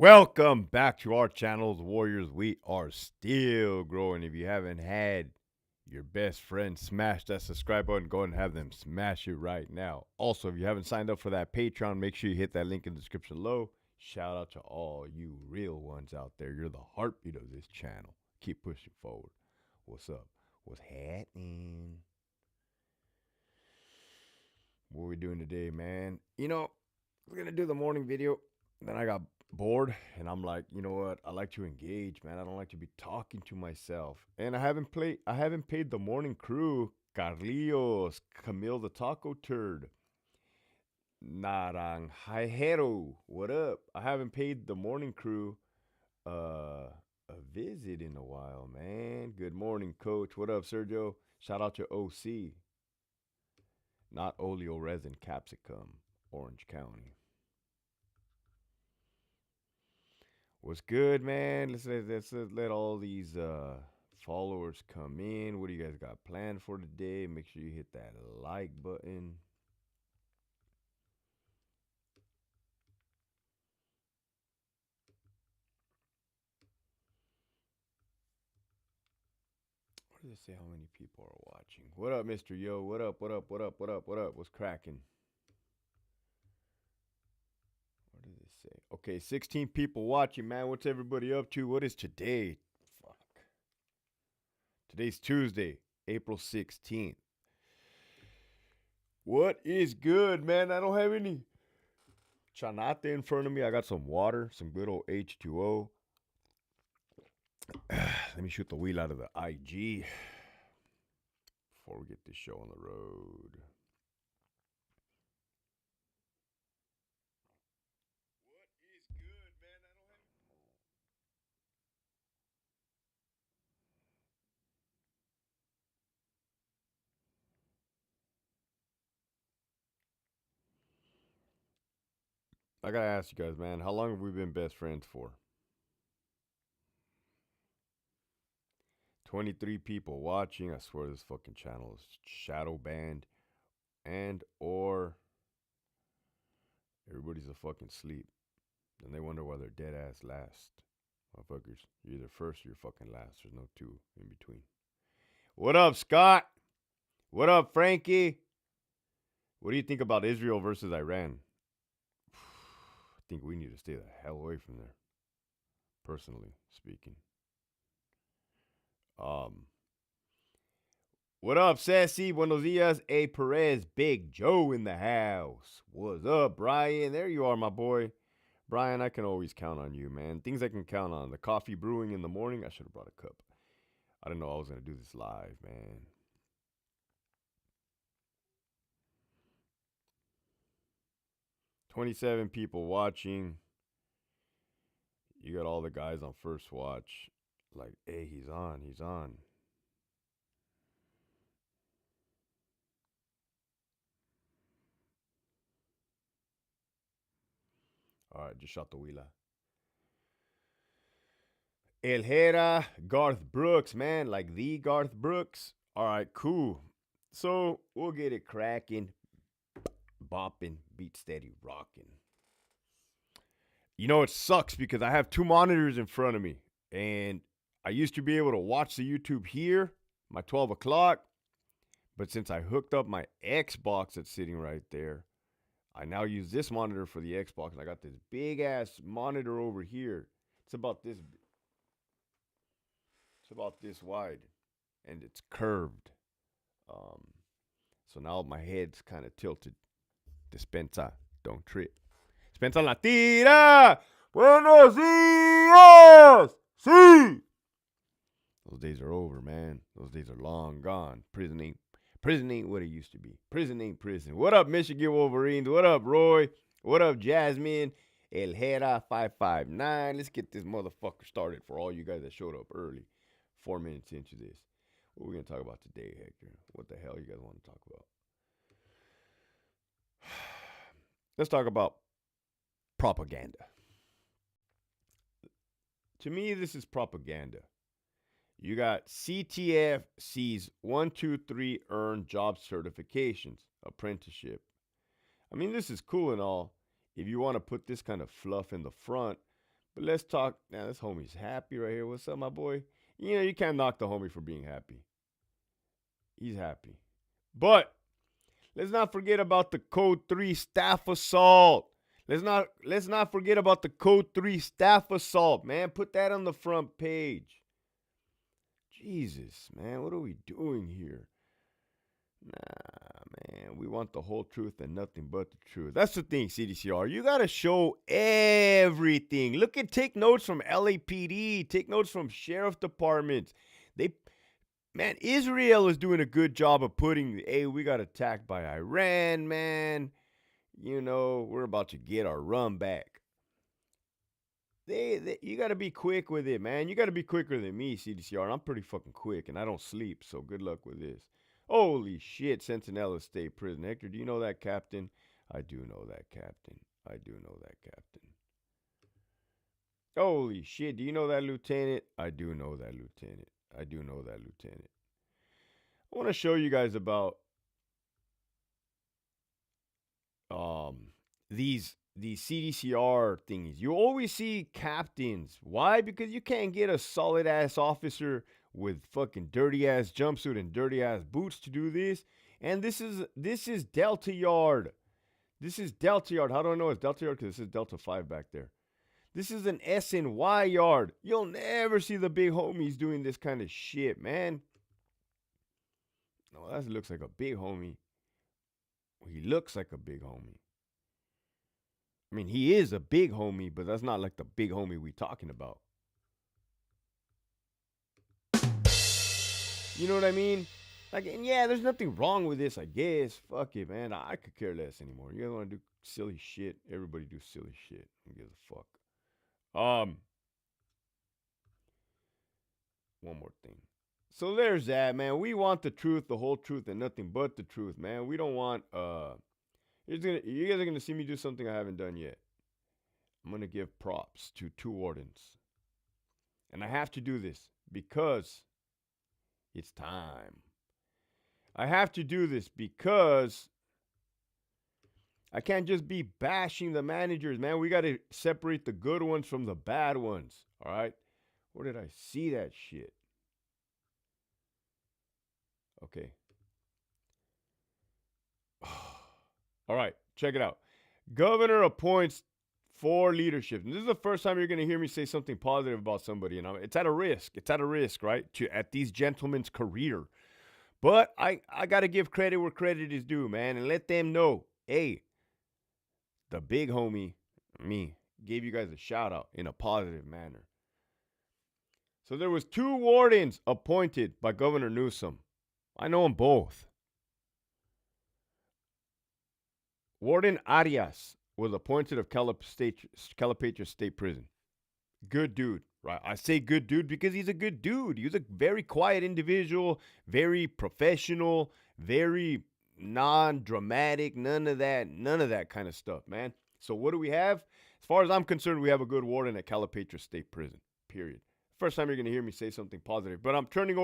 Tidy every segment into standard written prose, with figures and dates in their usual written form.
Welcome back to our channel, the Warriors. We are still growing. If you haven't had your best friend smash that subscribe button, go and have them smash it right now. Also, if you haven't signed up for that Patreon, make sure you hit that link in the description below. Shout out to all you real ones out there. You're the heartbeat of this channel. Keep pushing forward. What's up? What's happening? What are we doing today, man? We're going to do the morning video. Then I got bored and I'm like, you know what? I like to engage, man. I don't like to be talking to myself. And I haven't paid the morning crew, Carlios, Camille the Taco Turd, Naranjero. What up? I haven't paid the morning crew a visit in a while, man. Good morning, coach. What up, Sergio? Shout out to OC, not Oleo Resin Capsicum, Orange County. What's good, man? Let's let all these followers come in. What do you guys got planned for today? Make sure you hit that like button. What does it say? How many people are watching? What up, Mr. Yo? What up? What up? What up? What up? What up? What's cracking? What does it say? Okay, 16 people watching, man. What's everybody up to? What is today? Fuck. Today's Tuesday, April 16th. What is good, man? I don't have any chanate in front of me. I got some water, some good old H2O. Let me shoot the wheel out of the IG before we get this show on the road. What is good, man? I don't have. I gotta ask you guys, man, how long have we been best friends for? 23 people watching. I swear this fucking channel is shadow banned and or everybody's a fucking sleep. And they wonder why they're dead ass last. Motherfuckers, you're either first or you're fucking last. There's no two in between. What up, Scott? What up, Frankie? What do you think about Israel versus Iran? I think we need to stay the hell away from there, personally speaking. Um, what up, Sassy? Buenos dias. A Perez, Big Joe in the house. What's up, Brian? There you are, my boy. Brian, I can always count on you, man. Things I can count on. The coffee brewing in the morning. I should have brought a cup. I didn't know I was going to do this live, man. "27 people watching. You got all the guys on first watch. Like, hey, he's on. He's on. All right, just shot the wheeler. El Hera, Garth Brooks, man, like the Garth Brooks. All right, cool. So we'll get it cracking, bopping, beat steady, rocking. You know, it sucks because I have two monitors in front of me, and I used to be able to watch the YouTube here, my 12 o'clock. But since I hooked up my Xbox that's sitting right there, I now use this monitor for the Xbox. And I got this big ass monitor over here. It's about this wide, and it's curved. Um, so now my head's kind of tilted. Dispensa, don't trip. Dispensa la tira. Buenos dias. Sí. Those days are over, man. Those days are long gone. Prison ain't what it used to be. Prison ain't prison. What up, Michigan Wolverines? What up, Roy? What up, Jasmine? El Hera 559. Let's get this motherfucker started for all you guys that showed up early. 4 minutes into this. What are we going to talk about today, Hector? What the hell you guys want to talk about? Let's talk about propaganda. To me, this is propaganda. You got CTF sees 1, 2, 3 earn job certifications, apprenticeship. I mean, this is cool and all if you want to put this kind of fluff in the front, But let's talk. Now, this homie's happy right here. What's up, my boy? You know, you can't knock the homie for being happy. He's happy. But let's not forget about the Code 3 staff assault. Let's not forget about the Code 3 staff assault, man. Put that on the front page. Jesus, man, what are we doing here? Nah, man, we want the whole truth and nothing but the truth. That's the thing, CDCR. You got to show everything. Take notes from LAPD, take notes from sheriff departments. Man, Israel is doing a good job of putting, hey, we got attacked by Iran, man. You know, we're about to get our run back. You got to be quick with it, man. You got to be quicker than me, CDCR. And I'm pretty fucking quick, and I don't sleep, so good luck with this. Holy shit, Centinela State Prison. Hector, do you know that, Captain? I do know that, Captain. I do know that, Captain. Holy shit, do you know that, Lieutenant? I do know that, Lieutenant. I do know that, Lieutenant. I want to show you guys about these CDCR thingies. You always see captains. Why? Because you can't get a solid ass officer with fucking dirty ass jumpsuit and dirty ass boots to do this. And this is Delta Yard. This is Delta Yard. How do I know it's Delta Yard? Because this is Delta 5 back there. This is an SNY yard. You'll never see the big homies doing this kind of shit, man. No, that looks like a big homie. He looks like a big homie. I mean, he is a big homie, but that's not like the big homie we talking about. You know what I mean? Like, and yeah, there's nothing wrong with this, I guess. Fuck it, man. I could care less anymore. You guys want to do silly shit? Everybody do silly shit. Who gives a fuck? One more thing. So there's that, man. We want the truth, the whole truth, and nothing but the truth, man. We don't want you guys are gonna see me do something I haven't done yet. I'm gonna give props to 2 wardens. And I have to do this because it's time. I have to do this because I can't just be bashing the managers, man. We got to separate the good ones from the bad ones, all right? Where did I see that shit? Okay. All right, check it out. Governor appoints 4 leadership. And this is the first time you're going to hear me say something positive about somebody. And it's at a risk. It's at a risk, right? At these gentlemen's career. But I got to give credit where credit is due, man. And let them know, hey, the big homie, me, gave you guys a shout out in a positive manner. So there was 2 wardens appointed by Governor Newsom. I know them both. Warden Arias was appointed of Calipatria State Prison. Good dude, right? I say good dude because he's a good dude. He's a very quiet individual, very professional, very non-dramatic, none of that kind of stuff, man. So what do we have? As far as I'm concerned, we have a good warden at Calipatria State Prison, period. First time you're going to hear me say something positive. But I'm not turning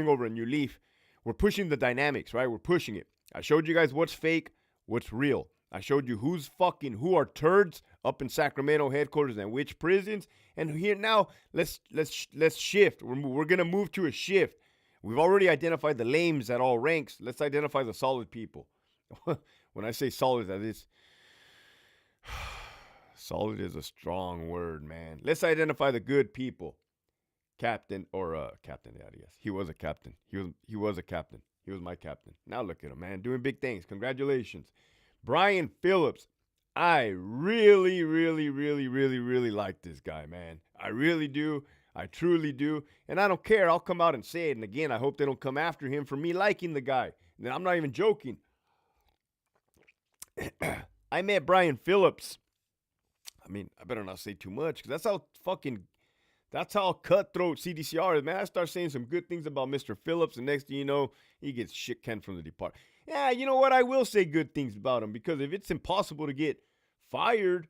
over a new leaf. We're pushing the dynamics, right? We're pushing it. I showed you guys what's fake, what's real. I showed you who are turds up in Sacramento headquarters and which prisons. And here now, let's shift. We're going to move to a shift. We've already identified the lames at all ranks. Let's identify the solid people. When I say solid, that is... solid is a strong word, man. Let's identify the good people. Captain Arias. He was a captain. He was a captain. He was my captain. Now look at him, man. Doing big things. Congratulations. Brian Phillips. I really, really, really, really, really like this guy, man. I really do. I truly do. And I don't care. I'll come out and say it. And again, I hope they don't come after him for me liking the guy. And I'm not even joking. I met Brian Phillips. I mean, I better not say too much because that's how cutthroat CDCR is, man. I start saying some good things about Mr. Phillips, and next thing you know, he gets shit canned from the department. Yeah, you know what? I will say good things about him because if it's impossible to get fired,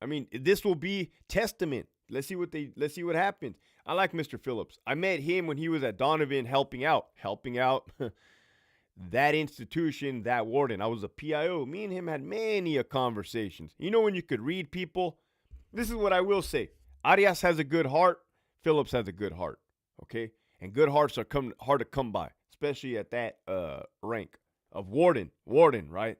I mean, this will be testament. Let's see what happens. I like Mr. Phillips. I met him when he was at Donovan helping out that institution, that warden. I was a PIO. Me and him had many conversations. You know when you could read people? This is what I will say. Arias has a good heart. Phillips has a good heart. Okay? And good hearts are hard to come by, especially at that rank of warden. Warden, right?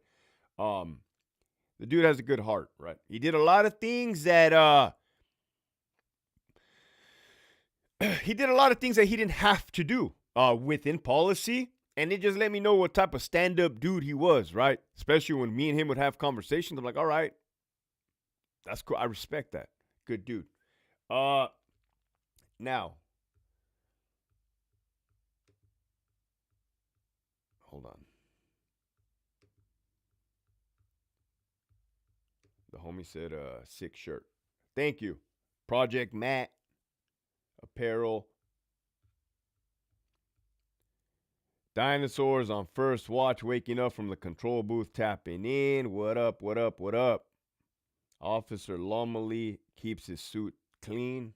The dude has a good heart, right? He did a lot of things that he didn't have to do within policy. And it just let me know what type of stand-up dude he was, right? Especially when me and him would have conversations. I'm like, all right, that's cool. I respect that. Good dude. Now, hold on. The homie said, sick shirt. Thank you. Project Matt Apparel. Dinosaurs on first watch, waking up from the control booth, tapping in. What up, what up, what up? Officer Lomely keeps his suit clean.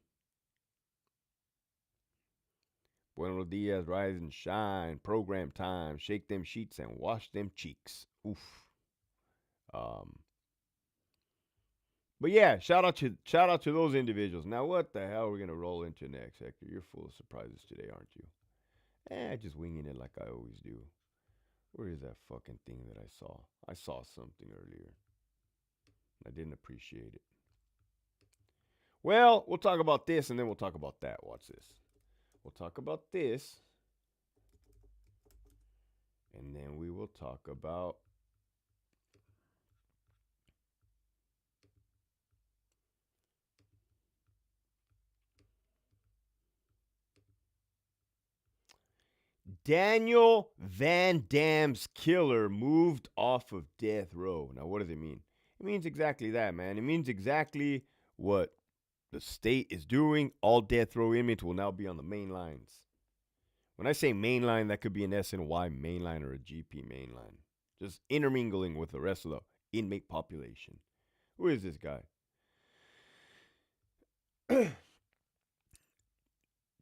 Buenos dias, rise and shine. Program time. Shake them sheets and wash them cheeks. Oof. But yeah, shout out to those individuals. Now, what the hell are we gonna roll into next, Hector? You're full of surprises today, aren't you? Just winging it like I always do. Where is that fucking thing that I saw? I saw something earlier. I didn't appreciate it. Well, we'll talk about this and then we'll talk about that. Watch this. We'll talk about this. And then we will talk about Daniel Van Damme's killer moved off of death row. Now, what does it mean? It means exactly that, man. It means exactly what the state is doing. All death row inmates will now be on the main lines. When I say main line, that could be an SNY main line or a GP main line. Just intermingling with the rest of the inmate population. Who is this guy?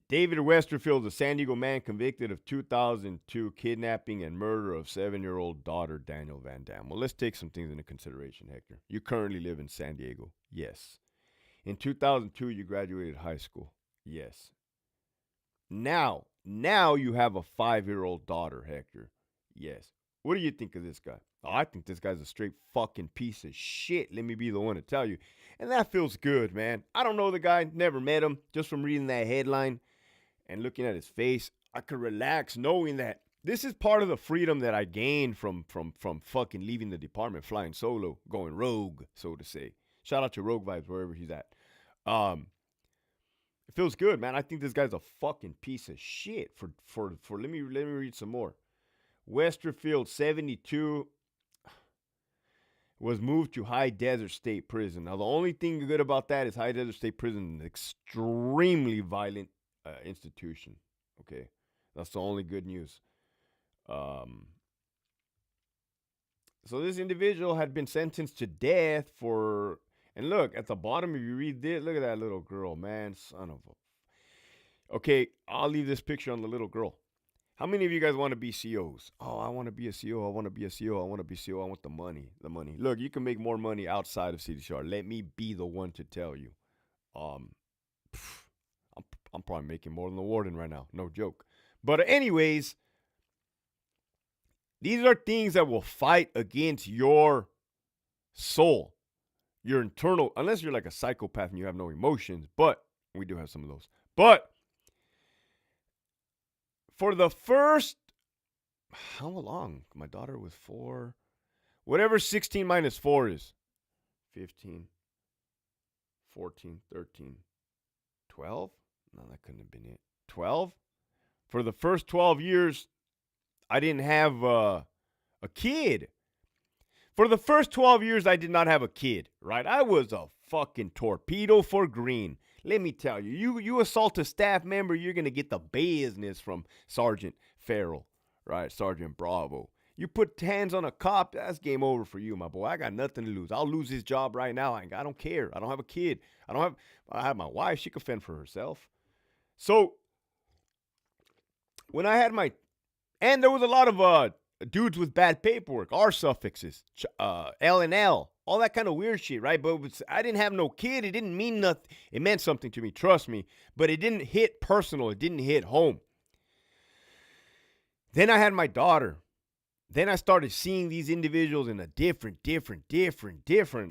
David Westerfield, a San Diego man convicted of 2002 kidnapping and murder of 7-year-old daughter Daniel Van Damme. Well, let's take some things into consideration, Hector. You currently live in San Diego. Yes. In 2002, you graduated high school. Yes. Now you have a 5-year-old daughter, Hector. Yes. What do you think of this guy? Oh, I think this guy's a straight fucking piece of shit. Let me be the one to tell you. And that feels good, man. I don't know the guy. Never met him. Just from reading that headline and looking at his face, I could relax knowing that this is part of the freedom that I gained from fucking leaving the department, flying solo, going rogue, so to say. Shout out to Rogue Vibes, wherever he's at. It feels good, man. I think this guy's a fucking piece of shit. For let me read some more. Westerfield 72 was moved to High Desert State Prison. Now, the only thing good about that is High Desert State Prison is an extremely violent institution. Okay, that's the only good news. So this individual had been sentenced to death for, and look at the bottom. If you read this, look at that little girl, man, son of a. Okay, I'll leave this picture on the little girl. How many of you guys want to be COs? Oh, I want to be a CO. I want to be a CO. I want to be a CO. I want the money. The money. Look, you can make more money outside of CDCR. Let me be the one to tell you. I'm probably making more than the warden right now. No joke. But anyways, these are things that will fight against your soul, your internal, unless you're like a psychopath and you have no emotions. But we do have some of those. But for the first, how long? My daughter was 4. Whatever 16 minus 4 is. 15, 14, 13, 12? No, that couldn't have been it. 12? For the first 12 years, I didn't have a kid. For the first 12 years, I did not have a kid, right? I was a fucking torpedo for green. Let me tell you, you assault a staff member, you're going to get the business from Sergeant Farrell, right? Sergeant Bravo. You put hands on a cop, that's game over for you, my boy. I got nothing to lose. I'll lose his job right now. I don't care. I don't have a kid. I have my wife. She can fend for herself. So when I had and there was a lot of dudes with bad paperwork, R suffixes, L and L, all that kind of weird shit, right? But I didn't have no kid. It didn't mean nothing. It meant something to me, trust me. But it didn't hit personal. It didn't hit home. Then I had my daughter. Then I started seeing these individuals in a different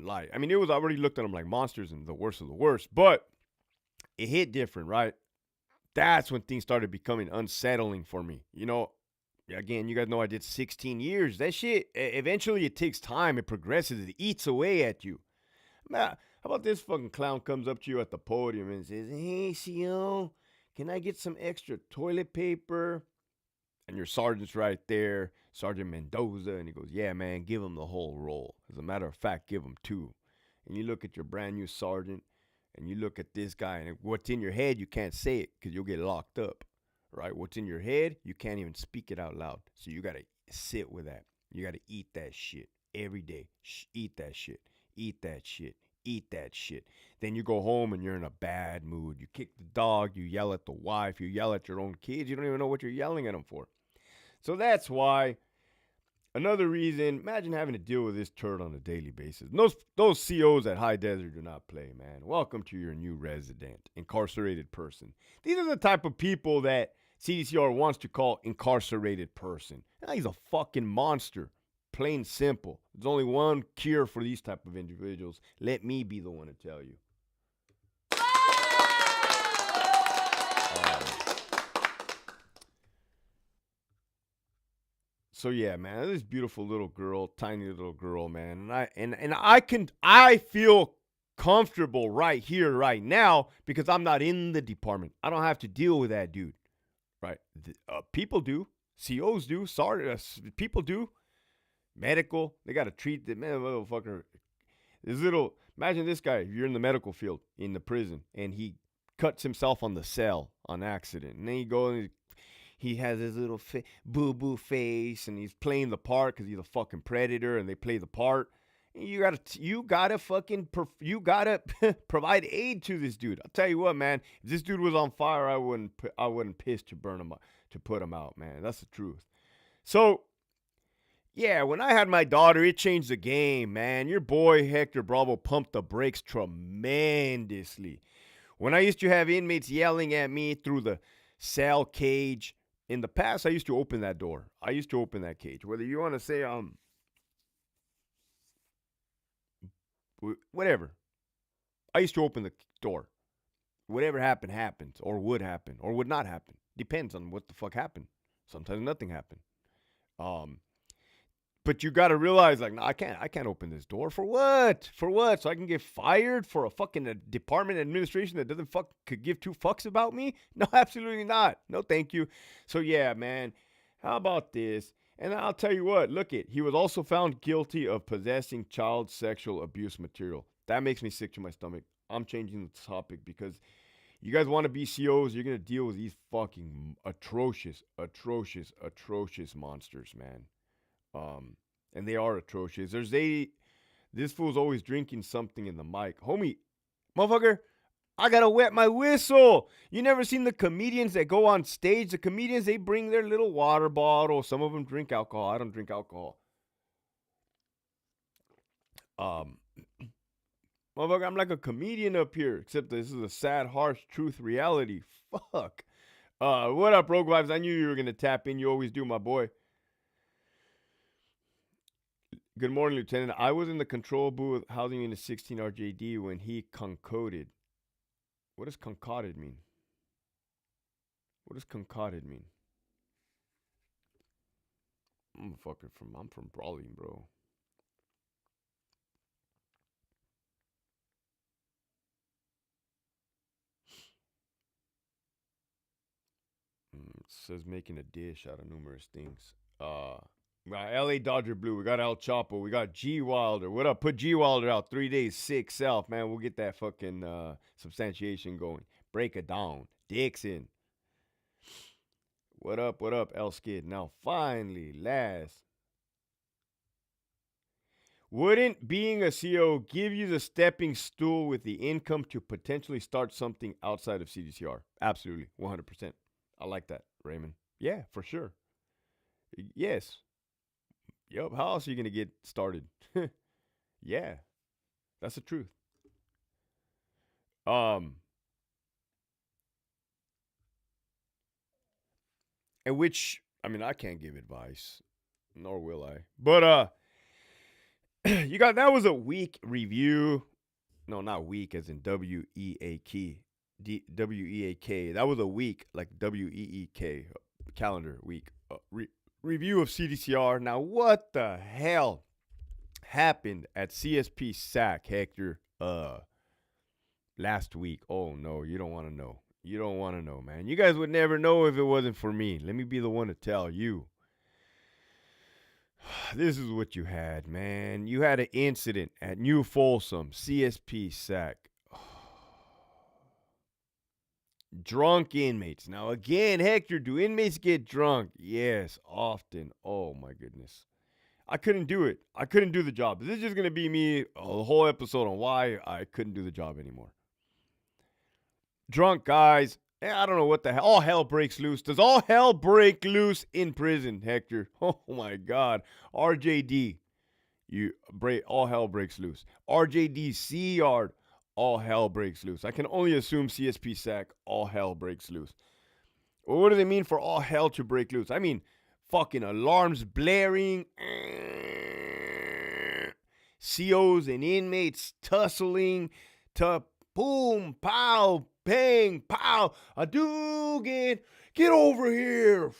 light. I mean, it was already looked at them like monsters and the worst of the worst, but it hit different, right? That's when things started becoming unsettling for me. You know, again, you guys know I did 16 years. That shit, eventually it takes time. It progresses. It eats away at you. Man, how about this fucking clown comes up to you at the podium and says, "Hey, CO, can I get some extra toilet paper?" And your sergeant's right there, Sergeant Mendoza, and he goes, "Yeah, man, give him the whole roll. As a matter of fact, give him two." And you look at your brand new sergeant, and you look at this guy, and what's in your head, you can't say it because you'll get locked up, right? What's in your head, you can't even speak it out loud. So you got to sit with that. You got to eat that shit every day. Eat that shit. Eat that shit. Eat that shit. Then you go home and you're in a bad mood. You kick the dog. You yell at the wife. You yell at your own kids. You don't even know what you're yelling at them for. So that's why. Another reason, imagine having to deal with this turd on a daily basis. Those COs at High Desert do not play, man. Welcome to your new resident, incarcerated person. These are the type of people that CDCR wants to call incarcerated person. Now, he's a fucking monster. Plain simple. There's only one cure for these type of individuals. Let me be the one to tell you. So yeah, man, this beautiful little girl, tiny little girl, man, and I feel comfortable right here, right now, because I'm not in the department. I don't have to deal with that dude, right? People do, COs do, sorry, people do, medical. They got to treat the man, motherfucker. Imagine this guy. You're in the medical field in the prison, and he cuts himself on the cell on accident, and then you go and he has his little boo-boo face, and he's playing the part because he's a fucking predator, and they play the part. You gotta provide aid to this dude. I'll tell you what, man. If this dude was on fire, I wouldn't piss to burn him, to put him out, man. That's the truth. So, yeah, when I had my daughter, it changed the game, man. Your boy Hector Bravo pumped the brakes tremendously. When I used to have inmates yelling at me through the cell cage, in the past, I used to open that door. I used to open that cage. Whether you want to say, whatever. I used to open the door. Whatever happened, happened, or would happen, or would not happen. Depends on what the fuck happened. Sometimes nothing happened. But you got to realize, like, no, I can't open this door. For what? For what? So I can get fired for a fucking department administration that could give two fucks about me? No, absolutely not. No, thank you. So yeah, man, how about this? And I'll tell you what, he was also found guilty of possessing child sexual abuse material. That makes me sick to my stomach. I'm changing the topic because you guys want to be COs, you're going to deal with these fucking atrocious monsters, man. And they are atrocious. This fool's always drinking something in the mic. Homie, motherfucker, I gotta wet my whistle. You never seen the comedians that go on stage? The comedians, they bring their little water bottle. Some of them drink alcohol. I don't drink alcohol. Motherfucker, I'm like a comedian up here, except this is a sad, harsh truth reality. Fuck. What up, Rogue Vibes? I knew you were gonna tap in. You always do, my boy. Good morning, Lieutenant. I was in the control booth housing unit 16 RJD when he concocted. What does concocted mean? What does concocted mean? I'm from Brawling, bro. It says making a dish out of numerous things. We got LA Dodger Blue. We got El Chapo. We got G Wilder. What up? Put G Wilder out 3 days, sick self, man. We'll get that fucking substantiation going. Break it down. Dixon. What up? What up, El Skid? Now, finally, last. Wouldn't being a CO give you the stepping stool with the income to potentially start something outside of CDCR? Absolutely. 100%. I like that, Raymond. Yeah, for sure. Yes. Yup. How else are you going to get started? Yeah. That's the truth. And which, I mean, I can't give advice, nor will I. But that was a weak review. No, not weak as in WEAK. WEAK. That was a week, like WEEK, calendar week. Review of CDCR. Now, what the hell happened at CSP Sac, Hector, last week? Oh, no, you don't want to know. You don't want to know, man. You guys would never know if it wasn't for me. Let me be the one to tell you. This is what you had, man. You had an incident at New Folsom, CSP Sac. Drunk inmates. Now, again, Hector, do inmates get drunk? Yes, often. Oh, my goodness. I couldn't do it. I couldn't do the job. This is just going to be me a whole episode on why I couldn't do the job anymore. Drunk guys. I don't know what the hell. All hell breaks loose. Does all hell break loose in prison, Hector? Oh, my God. RJD. All hell breaks loose. RJD C yard. All hell breaks loose. I can only assume CSP Sac, all hell breaks loose. Well, what do they mean for all hell to break loose? I mean, fucking alarms blaring, COs and inmates tussling, boom, pow, bang, pow, Hadouken, get over here.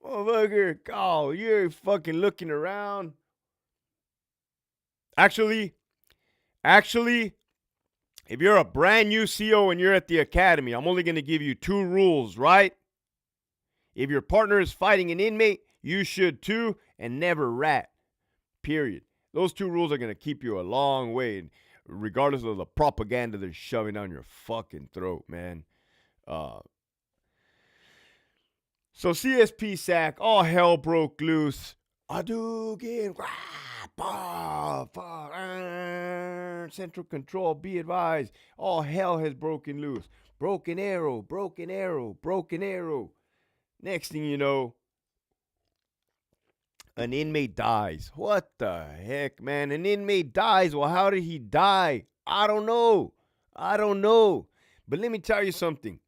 Motherfucker, oh, you're fucking looking around. Actually, if you're a brand new CO and you're at the academy, I'm only going to give you 2 rules, right? If your partner is fighting an inmate, you should too, and never rat. Period. Those 2 rules are going to keep you a long way, regardless of the propaganda they're shoving down your fucking throat, man. So CSP Sac, all hell broke loose. Hadouken, Central Control, be advised. All hell has broken loose. Broken arrow, broken arrow, broken arrow. Next thing you know, an inmate dies. What the heck, man? An inmate dies. Well, how did he die? I don't know. But let me tell you something.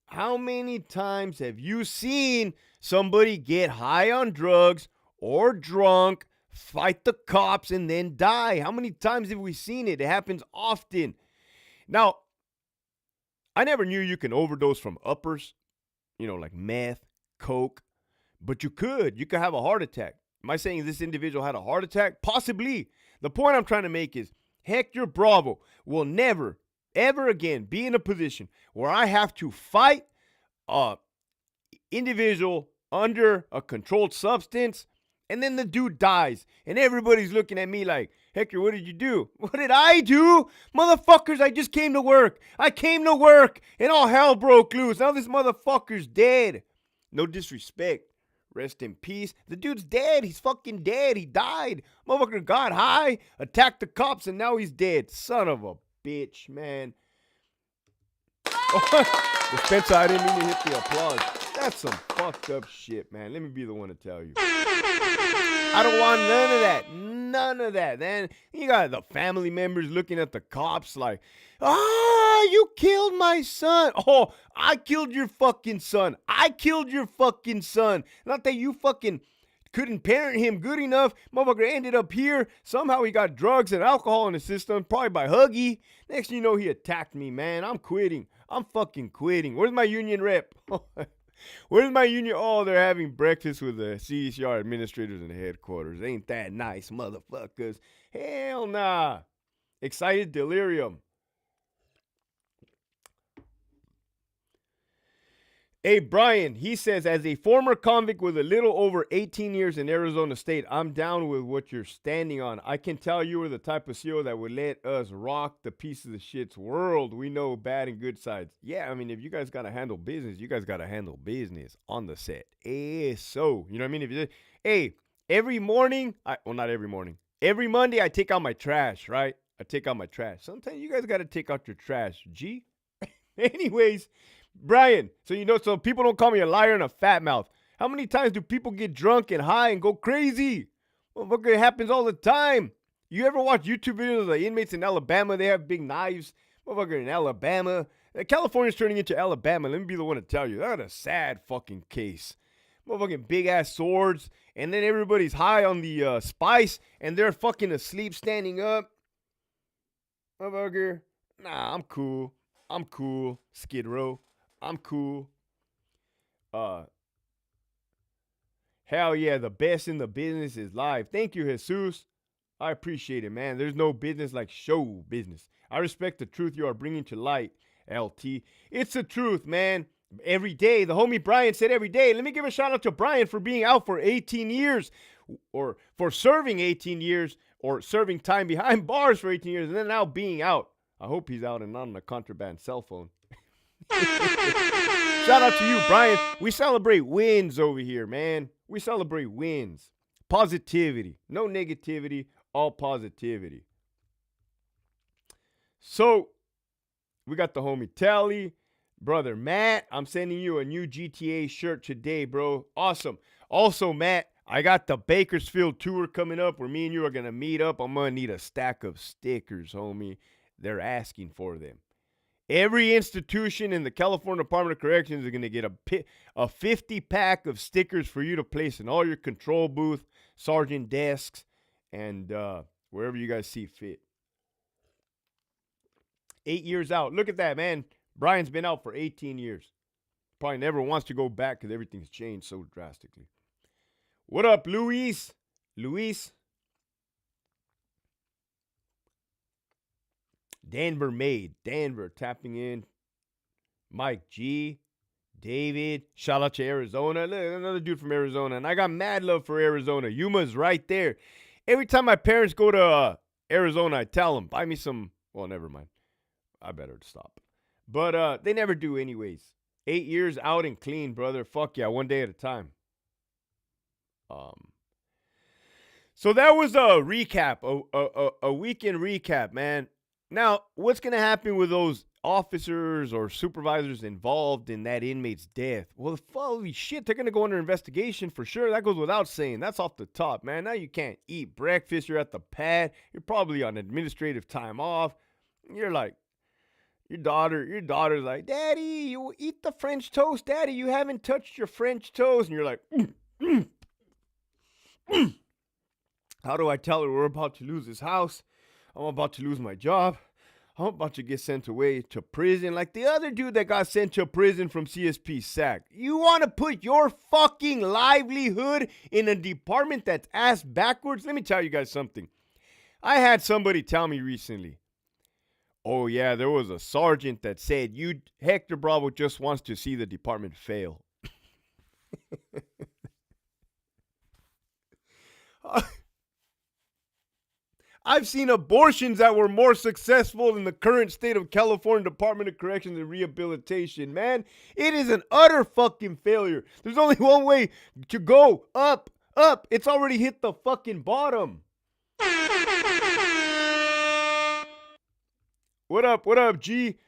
How many times have you seen somebody get high on drugs or drunk, fight the cops, and then die? How many times have we seen it? It happens often. Now, I never knew you can overdose from uppers, like meth, coke, but you could. You could have a heart attack. Am I saying this individual had a heart attack? Possibly. The point I'm trying to make is Hector Bravo will never, ever again be in a position where I have to fight a individual under a controlled substance, and then the dude dies, and everybody's looking at me like, Hector, what did you do? What did I do? Motherfuckers, I just came to work. And all hell broke loose. Now this motherfucker's dead. No disrespect. Rest in peace. The dude's dead. He's fucking dead. He died. Motherfucker got high, attacked the cops, and now he's dead. Son of a bitch, man. Spencer, I didn't mean to hit the applause. That's some fucked up shit, man. Let me be the one to tell you. I don't want none of that. None of that. Then you got the family members looking at the cops like, you killed my son. Oh, I killed your fucking son. Not that you fucking couldn't parent him good enough. Motherfucker ended up here. Somehow he got drugs and alcohol in his system, probably by Huggy. Next thing you know, he attacked me, man. I'm quitting. I'm fucking quitting. Where's my union rep? Where's my union? Oh, they're having breakfast with the CDCR administrators in the headquarters. Ain't that nice, motherfuckers? Hell nah. Excited delirium. Hey, Brian, he says, as a former convict with a little over 18 years in Arizona State, I'm down with what you're standing on. I can tell you are the type of CO that would let us rock the piece of the shit's world. We know bad and good sides. Yeah, I mean, if you guys got to handle business, you guys got to handle business on the set. So, you know what I mean? If you every morning, not every morning. Every Monday, I take out my trash, right? Sometimes you guys got to take out your trash. G? Anyways, Brian, so people don't call me a liar and a fat mouth. How many times do people get drunk and high and go crazy? Motherfucker, it happens all the time. You ever watch YouTube videos of the inmates in Alabama? They have big knives. Motherfucker in Alabama. California's turning into Alabama. Let me be the one to tell you. That's a sad fucking case. Motherfucking big ass swords. And then everybody's high on the spice. And they're fucking asleep standing up. Motherfucker. Nah, I'm cool. I'm cool. Skid Row. I'm cool. Hell yeah, the best in the business is live. Thank you, Jesus. I appreciate it, man. There's no business like show business. I respect the truth you are bringing to light, LT. It's the truth, man. Every day. The homie Brian said every day. Let me give a shout out to Brian for being out for 18 years or for serving 18 years or serving time behind bars for 18 years and then now being out. I hope he's out and not on a contraband cell phone. Shout out to you, Brian. We celebrate wins over here, man. We celebrate wins. Positivity. No negativity. All positivity. So, we got the homie Telly. Brother Matt, I'm sending you a new GTA shirt today, bro. Awesome. Also, Matt, I got the Bakersfield tour coming up where me and you are going to meet up. I'm going to need a stack of stickers, homie. They're asking for them. Every institution in the California Department of Corrections is going to get a 50-pack of stickers for you to place in all your control booth, sergeant desks, and wherever you guys see fit. 8 years out. Look at that, man. Brian's been out for 18 years. Probably never wants to go back because everything's changed so drastically. What up, Luis? Luis? Denver made. Denver tapping in. Mike G. David. Shout out to Arizona. Look, another dude from Arizona. And I got mad love for Arizona. Yuma's right there. Every time my parents go to Arizona, I tell them, buy me some. Well, never mind. I better stop. But they never do anyways. 8 years out and clean, brother. Fuck yeah, one day at a time. So that was a recap, a weekend recap, man. Now, what's going to happen with those officers or supervisors involved in that inmate's death? Well, holy shit, they're going to go under investigation for sure. That goes without saying. That's off the top, man. Now you can't eat breakfast. You're at the pad. You're probably on administrative time off. You're like, your daughter's like, Daddy, you eat the French toast. Daddy, you haven't touched your French toast. And you're like, How do I tell her we're about to lose this house? I'm about to lose my job. I'm about to get sent away to prison like the other dude that got sent to prison from CSP Sac. You want to put your fucking livelihood in a department that's ass backwards? Let me tell you guys something. I had somebody tell me recently, oh yeah, there was a sergeant that said, Hector Bravo just wants to see the department fail. I've seen abortions that were more successful in the current state of California Department of Corrections and Rehabilitation, man. It is an utter fucking failure. There's only one way to go. Up, up. It's already hit the fucking bottom. What up, G?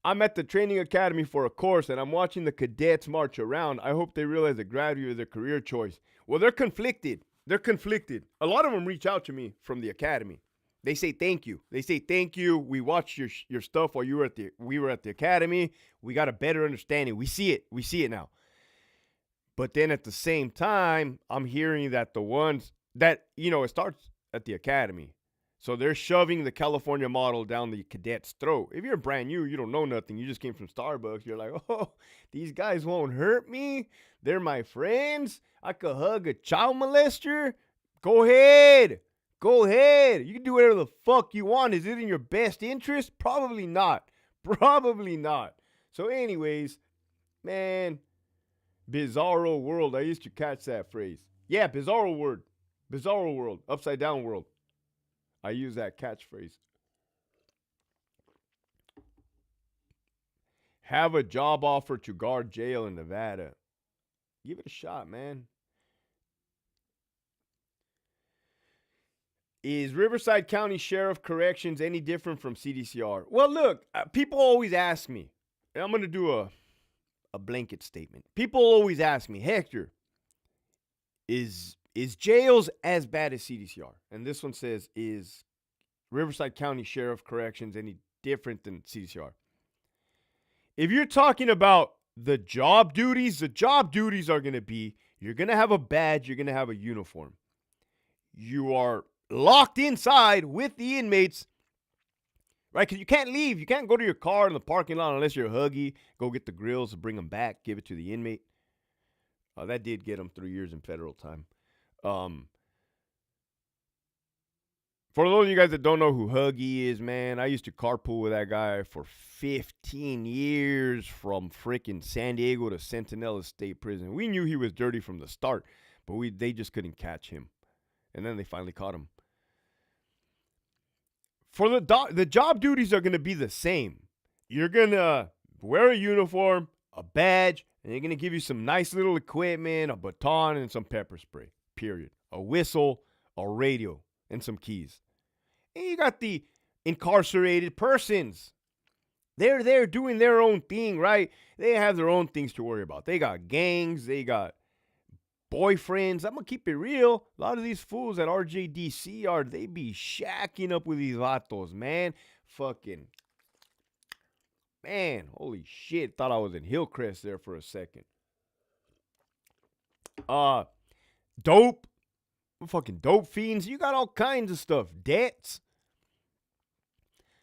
I'm at the training academy for a course, and I'm watching the cadets march around. I hope they realize that gravity is their career choice. Well, they're conflicted. A lot of them reach out to me from the academy. They say thank you. We watched your stuff while we were at the academy. We got a better understanding. We see it now. But then at the same time, I'm hearing that the ones that, it starts at the academy. So they're shoving the California model down the cadet's throat. If you're brand new, you don't know nothing. You just came from Starbucks. You're like, oh, these guys won't hurt me. They're my friends. I could hug a child molester. Go ahead. You can do whatever the fuck you want. Is it in your best interest? Probably not. So anyways, man, bizarro world. I used to catch that phrase. Yeah, bizarro world. Upside down world. I use that catchphrase. Have a job offer to guard jail in Nevada. Give it a shot, man. Is Riverside County Sheriff Corrections any different from CDCR? Well, look, people always ask me, and I'm going to do a blanket statement. People always ask me, Hector, is is jails as bad as CDCR? And this one says, is Riverside County Sheriff Corrections any different than CDCR? If you're talking about the job duties are going to be, you're going to have a badge, you're going to have a uniform. You are locked inside with the inmates, right? Because you can't leave. You can't go to your car in the parking lot unless you're Huggy. Go get the grills and bring them back, give it to the inmate. That did get him 3 years in federal time. For those of you guys that don't know who Huggy is, man, I used to carpool with that guy for 15 years from freaking San Diego to Centinela State Prison. We knew he was dirty from the start, but they just couldn't catch him. And then they finally caught him. For the job duties are going to be the same. You're going to wear a uniform, a badge, and they're going to give you some nice little equipment, a baton, and some pepper spray, period. A whistle, a radio, and some keys. And you got the incarcerated persons. They're there doing their own thing, right? They have their own things to worry about. They got gangs. They got boyfriends. I'm going to keep it real. A lot of these fools at RJDC they be shacking up with these vatos, man. Fucking, man, holy shit. Thought I was in Hillcrest there for a second. Dope. Fucking dope fiends. You got all kinds of stuff. Debts.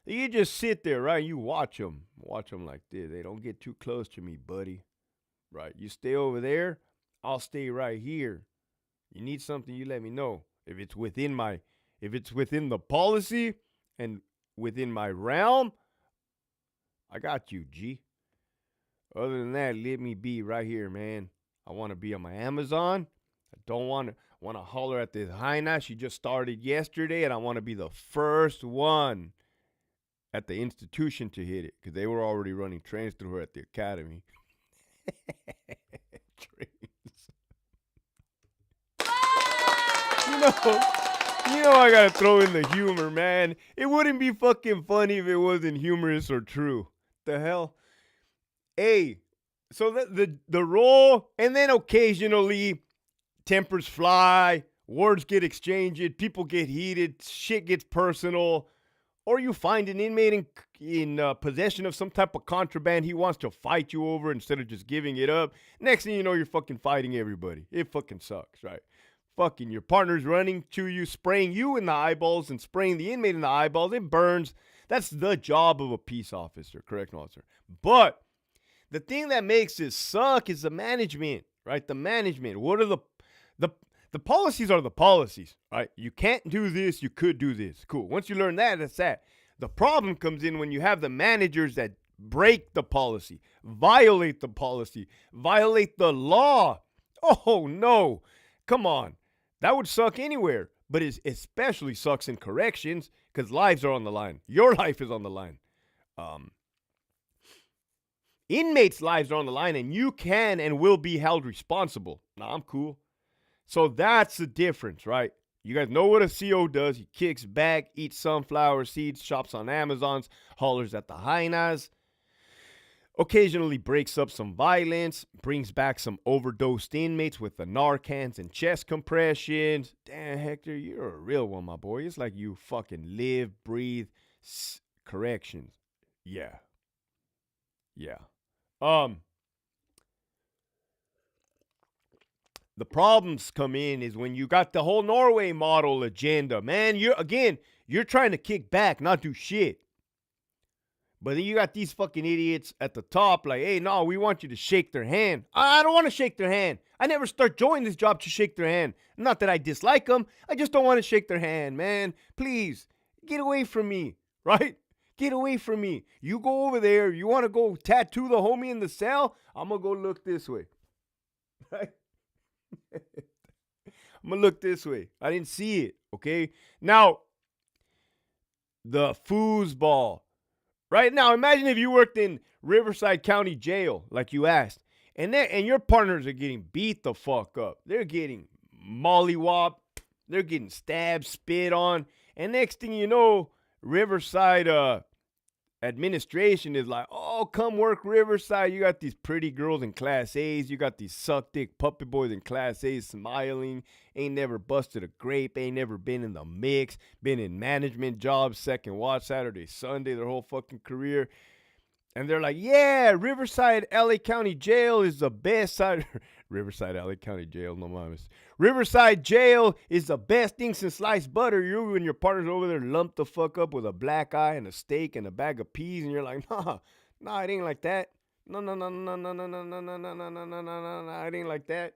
You just sit there, right? You watch them. Watch them like this. They don't get too close to me, buddy. Right? You stay over there. I'll stay right here. You need something, you let me know. If it's within the policy and within my realm, I got you, G. Other than that, let me be right here, man. I want to be on my Amazon. I don't want to holler at this hyena. She just started yesterday, and I want to be the first one at the institution to hit it, because they were already running trains through her at the academy. You know I gotta throw in the humor, man. It wouldn't be fucking funny if it wasn't humorous or true. The hell? Hey, so the role, and then occasionally tempers fly, words get exchanged, people get heated, shit gets personal, or you find an inmate in possession of some type of contraband he wants to fight you over instead of just giving it up. Next thing you know, you're fucking fighting everybody. It fucking sucks, right? Fucking your partner's running to you, spraying you in the eyeballs and spraying the inmate in the eyeballs. It burns. That's the job of a peace officer, correctional officer. But the thing that makes it suck is the management, right? The management. What are the policies are the policies, right? You can't do this. You could do this. Cool. Once you learn that, that's that. The problem comes in when you have the managers that break the policy, violate the policy, violate the law. Oh, no. Come on. That would suck anywhere, but it especially sucks in corrections because lives are on the line. Your life is on the line. Inmates' lives are on the line, and you can and will be held responsible. Nah, I'm cool. So that's the difference, right? You guys know what a CO does. He kicks back, eats sunflower seeds, shops on Amazons, hollers at the hyenas. Occasionally breaks up some violence, brings back some overdosed inmates with the Narcans and chest compressions. Damn, Hector, you're a real one, my boy. It's like you fucking live, breathe, corrections. Yeah. The problems come in is when you got the whole Norway model agenda. Man, you're trying to kick back, not do shit. But then you got these fucking idiots at the top like, hey, no, we want you to shake their hand. I don't want to shake their hand. I never joined this job to shake their hand. Not that I dislike them. I just don't want to shake their hand, man. Please, get away from me, right? Get away from me. You go over there. You want to go tattoo the homie in the cell? I'm going to go look this way. Right? I'm going to look this way. I didn't see it, okay? Now, the foosball. Right now, imagine if you worked in Riverside County Jail, like you asked, and your partners are getting beat the fuck up. They're getting mollywopped. They're getting stabbed, spit on. And next thing you know, Riverside administration is like, oh, come work Riverside. You got these pretty girls in Class A's. You got these suck dick puppy boys in Class A's smiling. Ain't never busted a grape. Ain't never been in the mix. Been in management jobs, second watch, Saturday, Sunday, their whole fucking career. And they're like, yeah, Riverside, LA County Jail is the best side. Riverside, LA County Jail, no mames. Riverside Jail is the best thing since sliced butter. You and your partners over there lumped the fuck up with a black eye and a steak and a bag of peas. And you're like, nah, it ain't like that. No, it ain't like that.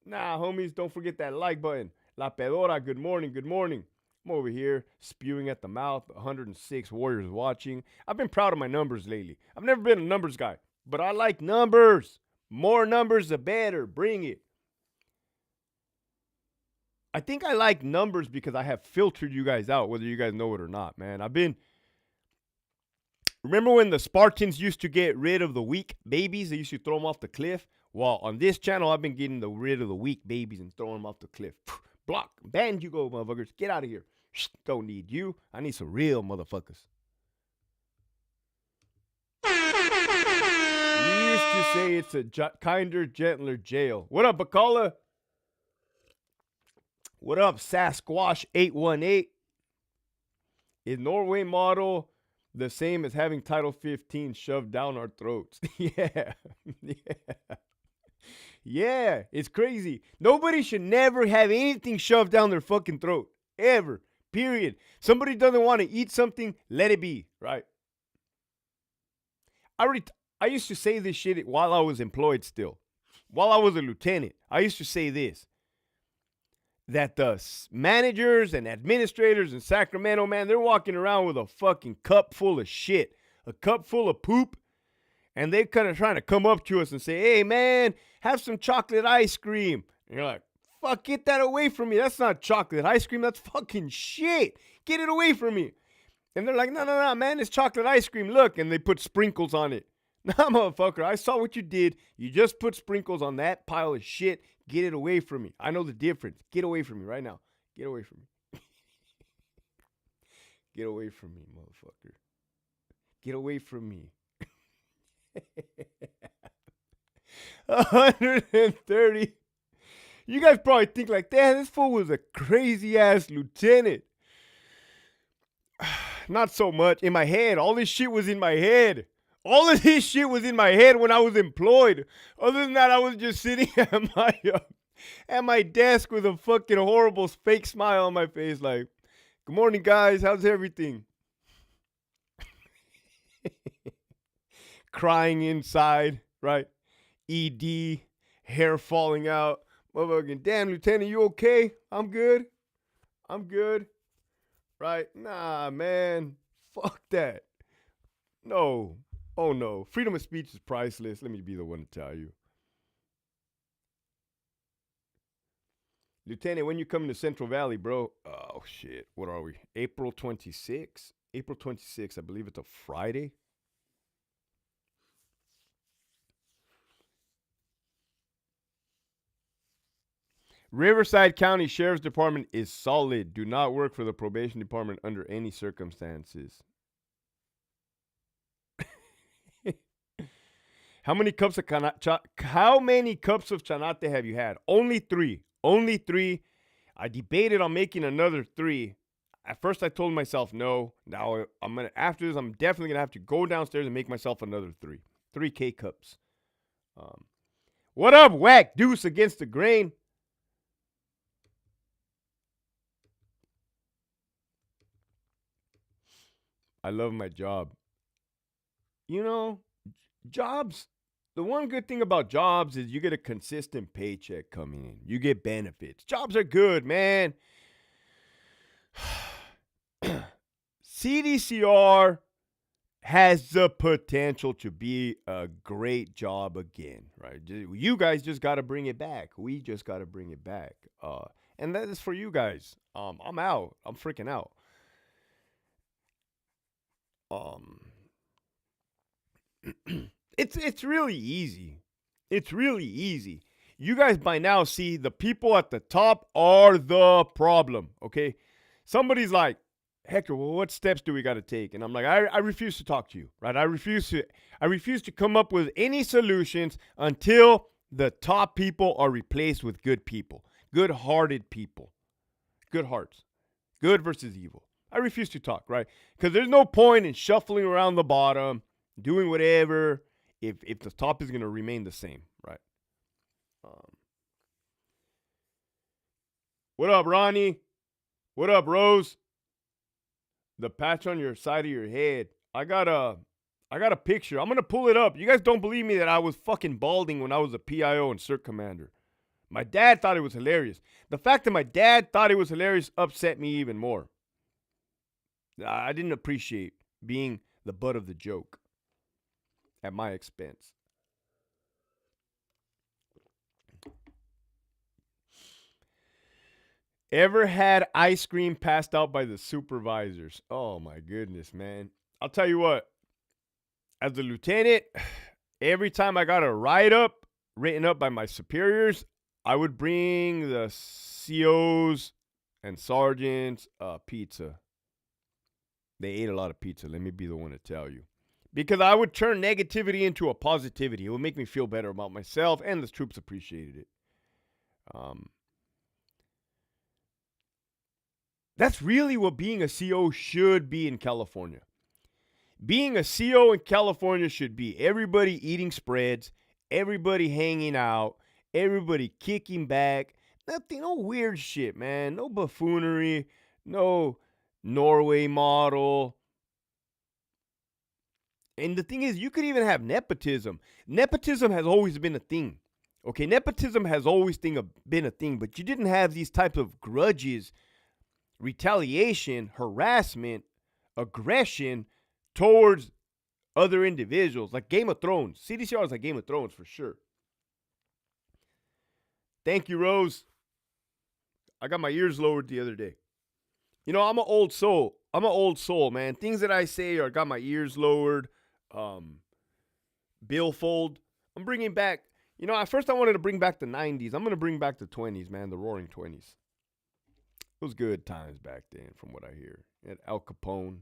Nah, homies, don't forget that like button. La Pedora, good morning, good morning. I'm over here spewing at the mouth, 106 warriors watching. I've been proud of my numbers lately. I've never been a numbers guy, but I like numbers. More numbers, the better. Bring it. I think I like numbers because I have filtered you guys out, whether you guys know it or not, man. Remember when the Spartans used to get rid of the weak babies? They used to throw them off the cliff. Well, on this channel, I've been getting rid of the weak babies and throwing them off the cliff. Block. Banned you go, motherfuckers. Get out of here. Don't need you. I need some real motherfuckers. We used to say it's a kinder, gentler jail. What up, Bacala? What up, Sasquatch 818? Is Norway model the same as having Title 15 shoved down our throats? Yeah. Yeah, it's crazy. Nobody should never have anything shoved down their fucking throat. Ever. Period. Somebody doesn't want to eat something, let it be, right? I used to say this shit while I was employed still. While I was a lieutenant, I used to say this. That the managers and administrators in Sacramento, man, they're walking around with a fucking cup full of shit. A cup full of poop. And they're kind of trying to come up to us and say, hey, man, have some chocolate ice cream. And you're like, fuck, get that away from me. That's not chocolate ice cream. That's fucking shit. Get it away from me. And they're like, no, man, it's chocolate ice cream. Look. And they put sprinkles on it. Nah, motherfucker, I saw what you did. You just put sprinkles on that pile of shit. Get it away from me. I know the difference. Get away from me right now. Get away from me. Get away from me, motherfucker. Get away from me. 130. You guys probably think like, damn, this fool was a crazy ass lieutenant. Not so much. In my head. All this shit was in my head. All of this shit was in my head when I was employed. Other than that, I was just sitting at my desk with a fucking horrible fake smile on my face like, good morning, guys. How's everything? Crying inside, right? ED, hair falling out. Motherfucking, damn, Lieutenant, you okay? I'm good. Right? Nah, man. Fuck that. No. Oh, no. Freedom of speech is priceless. Let me be the one to tell you. Lieutenant, when you come to Central Valley, bro. Oh, shit. What are we? April 26th? April 26th. I believe it's a Friday. Riverside County Sheriff's Department is solid. Do not work for the probation department under any circumstances. How many cups of chanate have you had? Only 3. Only 3. I debated on making another 3. At first I told myself no. Now after this I'm definitely gonna have to go downstairs and make myself another 3. 3 K cups. What up, Whack Deuce against the grain? I love my job. You know, jobs, the one good thing about jobs is you get a consistent paycheck coming in. You get benefits. Jobs are good, man. CDCR has the potential to be a great job again, right? You guys just got to bring it back. We just got to bring it back. And that is for you guys. I'm out. I'm freaking out. It's really easy. It's really easy. You guys by now see the people at the top are the problem, okay? Somebody's like, Hector, well, what steps do we got to take? And I'm like, I refuse to talk to you, right? I refuse to come up with any solutions until the top people are replaced with good people, good-hearted people, good hearts, good versus evil. I refuse to talk, right? Because there's no point in shuffling around the bottom, doing whatever, if the top is going to remain the same, right? What up, Ronnie? What up, Rose? The patch on your side of your head. I got a picture. I'm gonna pull it up. You guys don't believe me that I was fucking balding when I was a PIO and CERT commander. My dad thought it was hilarious. The fact that my dad thought it was hilarious upset me even more. I didn't appreciate being the butt of the joke at my expense. Ever had ice cream passed out by the supervisors? Oh my goodness, man. I'll tell you what. As a lieutenant, every time I got a write-up written up by my superiors, I would bring the COs and sergeants pizza. They ate a lot of pizza. Let me be the one to tell you. Because I would turn negativity into a positivity. It would make me feel better about myself, and the troops appreciated it. That's really what being a CO should be in California. Being a CO in California should be everybody eating spreads, everybody hanging out, everybody kicking back. Nothing, no weird shit, man. No buffoonery, no Norway model. And the thing is, you could even have nepotism. Nepotism has always been a thing. Okay, nepotism has always been a thing, but you didn't have these types of grudges, retaliation, harassment, aggression towards other individuals, like Game of Thrones. CDCR is like Game of Thrones for sure. Thank you, Rose. I got my ears lowered the other day. You know, I'm an old soul, man. Things that I say are got my ears lowered. Billfold. I'm bringing back, you know, at first I wanted to bring back the 90s. I'm going to bring back the 20s, man, the roaring 20s. It was good times back then, from what I hear. At Al Capone.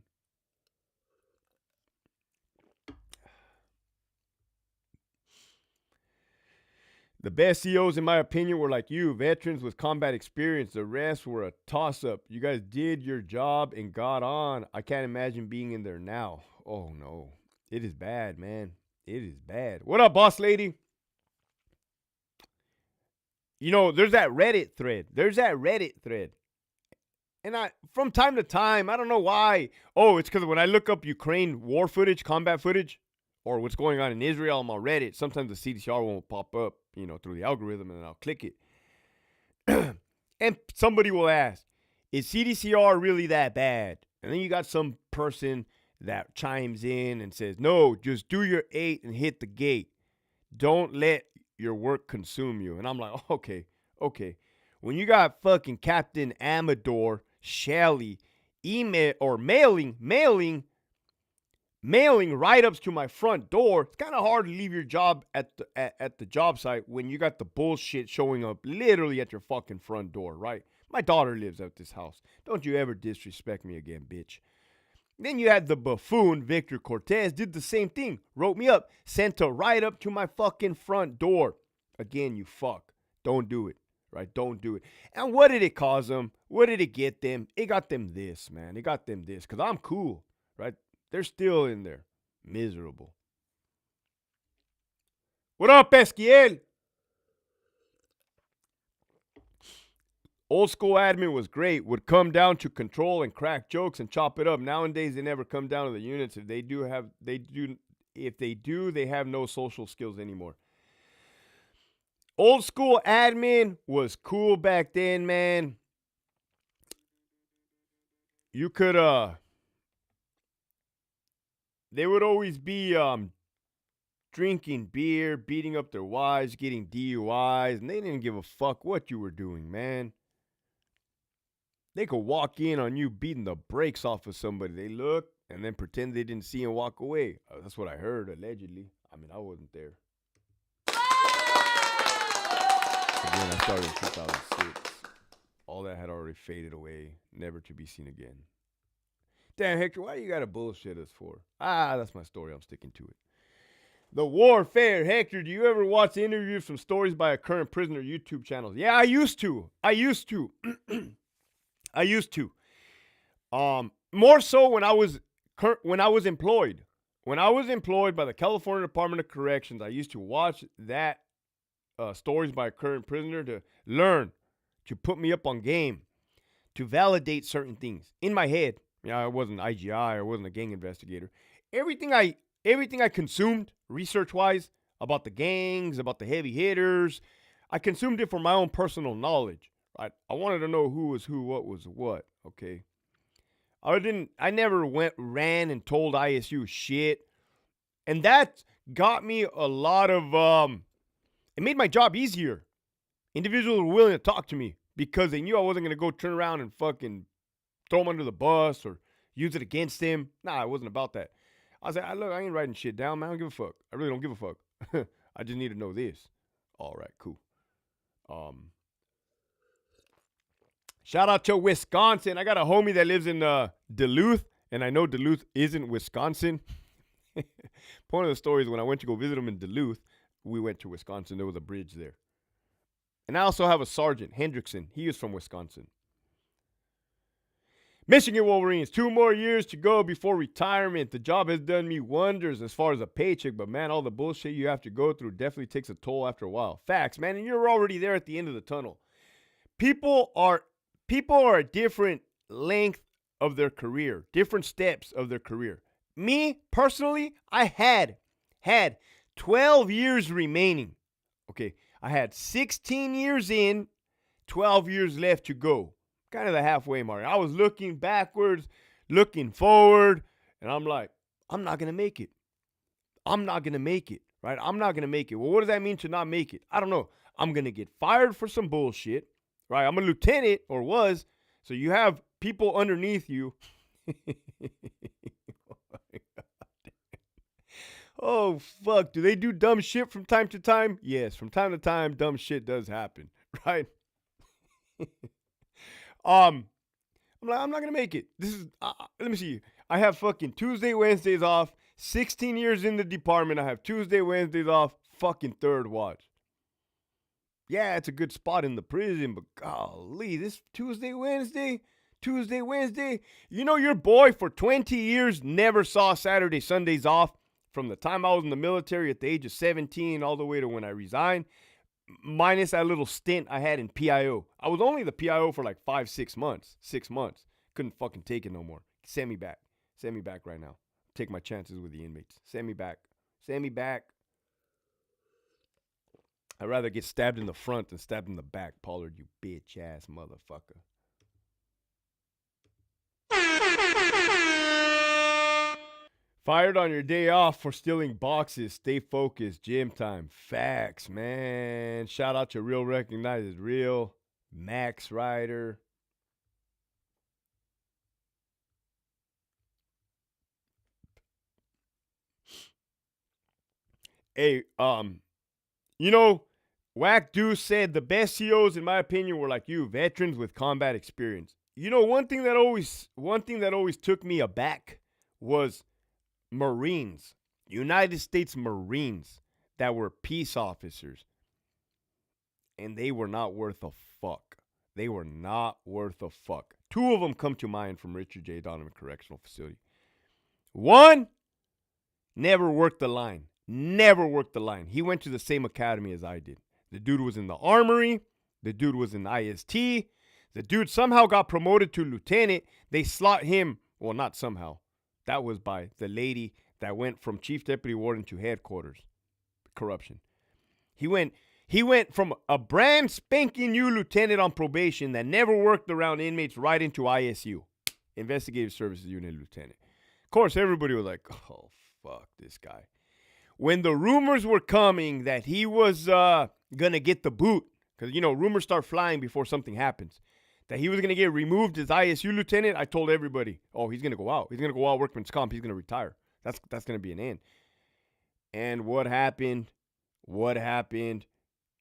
The best CEOs, in my opinion, were like you, veterans with combat experience. The rest were a toss-up. You guys did your job and got on. I can't imagine being in there now. Oh, no. It is bad, man. It is bad. What up, boss lady? You know, there's that Reddit thread. And from time to time, I don't know why. Oh, it's because when I look up Ukraine war footage, combat footage, or what's going on in Israel on my Reddit, sometimes the CDCR won't pop up, you know, through the algorithm, and then I'll click it. And somebody will ask, is CDCR really that bad? And then you got some person that chimes in and says, no, just do your 8 and hit the gate. Don't let your work consume you. And I'm like, okay. When you got fucking Captain Amador Shelley email or mailing write-ups to my front door, it's kind of hard to leave your job at the job site when you got the bullshit showing up literally at your fucking front door, right? My daughter lives at this house. Don't you ever disrespect me again, bitch. Then you had the buffoon Victor Cortez, did the same thing. Wrote me up, sent a write-up to my fucking front door. Again, you fuck. Don't do it, right? Don't do it. And what did it cause them? What did it get them? It got them this, man. It got them this, because I'm cool, right? They're still in there. Miserable. What up, Esquiel? Old school admin was great. Would come down to control and crack jokes and chop it up. Nowadays, they never come down to the units. If they do, they have no social skills anymore. Old school admin was cool back then, man. You could, they would always be, drinking beer, beating up their wives, getting DUIs, and they didn't give a fuck what you were doing, man. They could walk in on you beating the brakes off of somebody. They look and then pretend they didn't see and walk away. That's what I heard, allegedly. I mean, I wasn't there. Again, I started in 2006. All that had already faded away, never to be seen again. Damn, Hector, why you gotta bullshit us for? That's my story. I'm sticking to it. The Warfare. Hector, do you ever watch interviews from Stories by a Current Prisoner YouTube channels? Yeah, I used to. I used to. More so when I was employed. When I was employed by the California Department of Corrections, I used to watch that Stories by a Current Prisoner to learn, to put me up on game, to validate certain things in my head. I wasn't IGI, I wasn't a gang investigator. Everything I consumed research-wise about the gangs, about the heavy hitters, I consumed it for my own personal knowledge. Right? I wanted to know who was who, what was what. Okay. I never ran and told ISU shit. And that got me a lot of, it made my job easier. Individuals were willing to talk to me because they knew I wasn't going to go turn around and fucking throw them under the bus or use it against them. Nah, it wasn't about that. I was like, look, I ain't writing shit down, man. I don't give a fuck. I really don't give a fuck. I just need to know this. All right, cool. Shout out to Wisconsin. I got a homie that lives in Duluth, and I know Duluth isn't Wisconsin. Point of the story is when I went to go visit him in Duluth, we went to Wisconsin. There was a bridge there. And I also have a sergeant, Hendrickson. He is from Wisconsin. Michigan Wolverines, 2 more years to go before retirement. The job has done me wonders as far as a paycheck, but man, all the bullshit you have to go through definitely takes a toll after a while. Facts, man, and you're already there at the end of the tunnel. People are at different length of their career, different steps of their career. Me, personally, I had 12 years remaining. Okay, I had 16 years in, 12 years left to go. Kind of the halfway mark. I was looking backwards, looking forward, and I'm like, I'm not going to make it. I'm not going to make it, right? I'm not going to make it. Well, what does that mean to not make it? I don't know. I'm going to get fired for some bullshit, right? I'm a lieutenant, or was, so you have people underneath you. Oh, fuck. Do they do dumb shit from time to time? Yes, from time to time, dumb shit does happen, right? I'm like, I'm not gonna make it. This is let me see. I have fucking Tuesday, Wednesdays off. 16 years in the department. I have Tuesday, Wednesdays off. Fucking third watch. Yeah, it's a good spot in the prison, but golly, this Tuesday, Wednesday. You know, your boy for 20 years never saw Saturday, Sundays off from the time I was in the military at the age of 17 all the way to when I resigned. Minus that little stint I had in PIO. I was only the PIO for like 5-6 months. 6 months. Couldn't fucking take it no more. Send me back. Send me back right now. Take my chances with the inmates. Send me back. Send me back. I'd rather get stabbed in the front than stabbed in the back, Pollard, you bitch ass motherfucker. Fired on your day off for stealing boxes. Stay focused. Gym time. Facts, man. Shout out to Real Recognizes Real. Max Rider. Hey, you know, Whack Deuce said the best COs, in my opinion, were like you, veterans with combat experience. You know, one thing that always took me aback was Marines, United States Marines that were peace officers. And they were not worth a fuck. They were not worth a fuck. 2 of them come to mind from Richard J. Donovan Correctional Facility. 1 never worked the line. Never worked the line. He went to the same academy as I did. The dude was in the Armory. The dude was in IST. The dude somehow got promoted to lieutenant. They slot him. Well, not somehow. That was by the lady that went from chief deputy warden to headquarters. Corruption. He went from a brand spanking new lieutenant on probation that never worked around inmates right into ISU, Investigative Services Unit Lieutenant. Of course, everybody was like, oh, fuck this guy. When the rumors were coming that he was going to get the boot, because, you know, rumors start flying before something happens, that he was going to get removed as ISU lieutenant, I told everybody, oh, he's going to go out. He's going to go out workman's comp. He's going to retire. That's going to be an end. And what happened?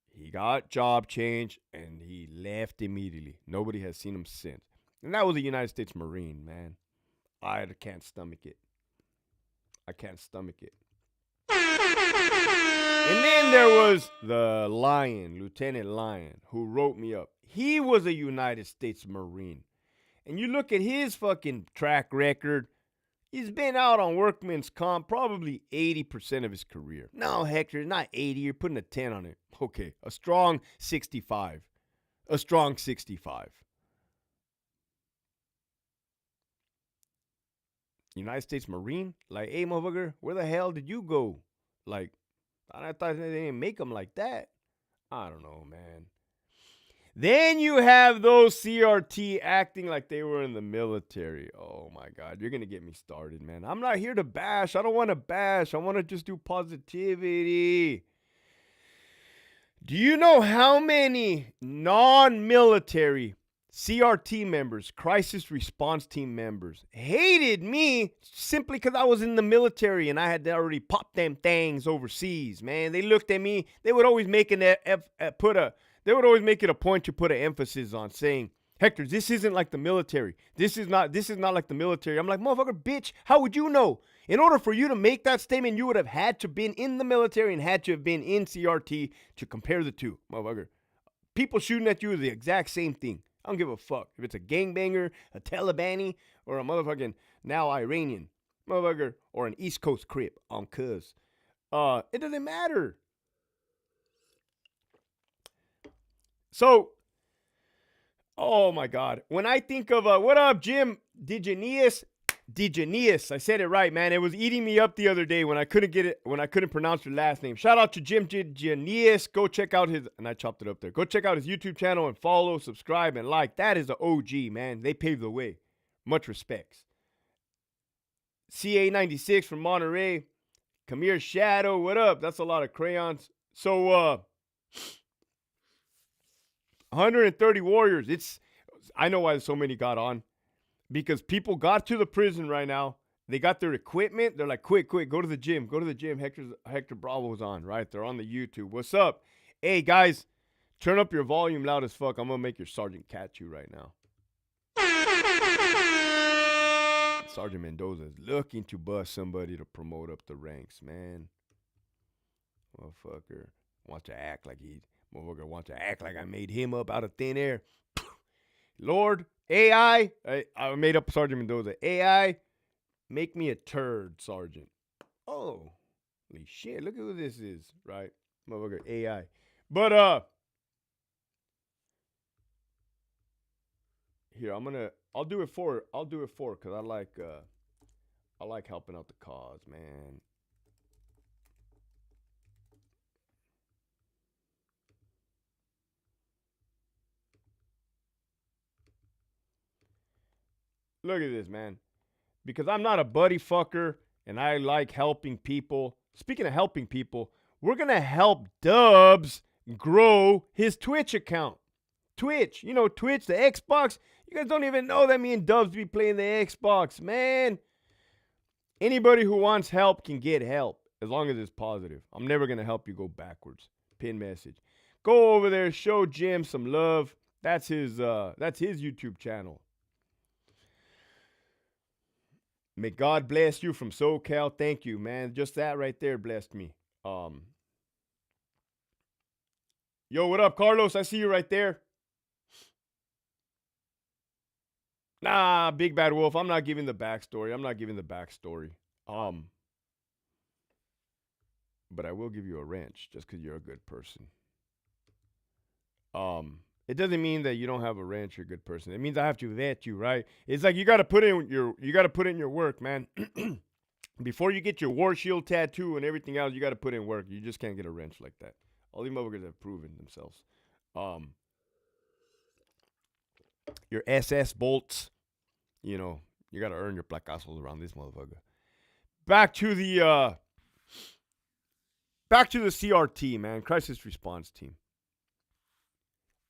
He got job change, and he left immediately. Nobody has seen him since. And that was a United States Marine, man. I can't stomach it. I can't stomach it. And then there was the Lion, Lieutenant Lion, who wrote me up. He was a United States Marine. And you look at his fucking track record, he's been out on workman's comp probably 80% of his career. No, Hector, not 80. You're putting a 10 on it. Okay, a strong 65. A strong 65. United States Marine? Like, hey, motherfucker, where the hell did you go? Like, I thought they didn't make them like that. I don't know, man. Then you have those CRT acting like they were in the military. Oh my God, you're going to get me started, man. I'm not here to bash. I don't want to bash. I want to just do positivity. Do you know how many non-military CRT members, crisis response team members, hated me simply because I was in the military and I had already popped them things overseas, man? They looked at me. They would always make they would always make it a point to put an emphasis on saying, Hector, this isn't like the military. This is not like the military. I'm like, motherfucker, bitch, how would you know? In order for you to make that statement, you would have had to been in the military and had to have been in CRT to compare the two, motherfucker. People shooting at you is the exact same thing. I don't give a fuck if it's a gangbanger, a Talibani, or a motherfucking now Iranian motherfucker, or an East Coast Crip on cuz. It doesn't matter. So, oh my God. When I think of, what up, Jim? Digenius. I said it right, man. It was eating me up the other day when I couldn't pronounce your last name. Shout out to Jim Digenius. Go check out his, and I chopped it up there. Go check out his YouTube channel and follow, subscribe, and like. That is the OG, man. They paved the way. Much respects. CA96 from Monterey. Kamir Shadow. What up? That's a lot of crayons. So, 130 warriors. I know why so many got on. Because people got to the prison right now. They got their equipment. They're like, quick, go to the gym. Go to the gym. Hector Bravo's on, right? They're on the YouTube. What's up? Hey, guys, turn up your volume loud as fuck. I'm going to make your sergeant catch you right now. Sergeant Mendoza is looking to bust somebody to promote up the ranks, man. Motherfucker wants to act like I made him up out of thin air. Lord, AI, I made up Sergeant Mendoza. AI, make me a turd, Sergeant. Oh, holy shit, look at who this is, right? Motherfucker, AI. But, here, I'll do it for, because I like helping out the cause, man. Look at this, man. Because I'm not a buddy fucker and I like helping people. Speaking of helping people, we're going to help Dubs grow his Twitch account. Twitch, Twitch, the Xbox. You guys don't even know that me and Dubs be playing the Xbox, man. Anybody who wants help can get help as long as it's positive. I'm never going to help you go backwards. Pin message. Go over there, show Jim some love. That's his YouTube channel. May God bless you from SoCal. Thank you, man. Just that right there blessed me. Yo, what up, Carlos? I see you right there. Nah, Big Bad Wolf. I'm not giving the backstory. But I will give you a wrench just because you're a good person. It doesn't mean that you don't have a wrench. You're a good person. It means I have to vet you, right? It's like you got to put in your work, man. Before you get your war shield tattoo and everything else, you got to put in work. You just can't get a wrench like that. All these motherfuckers have proven themselves. Your SS bolts, you got to earn your placazos around this motherfucker. Back to the CRT, man. Crisis response team.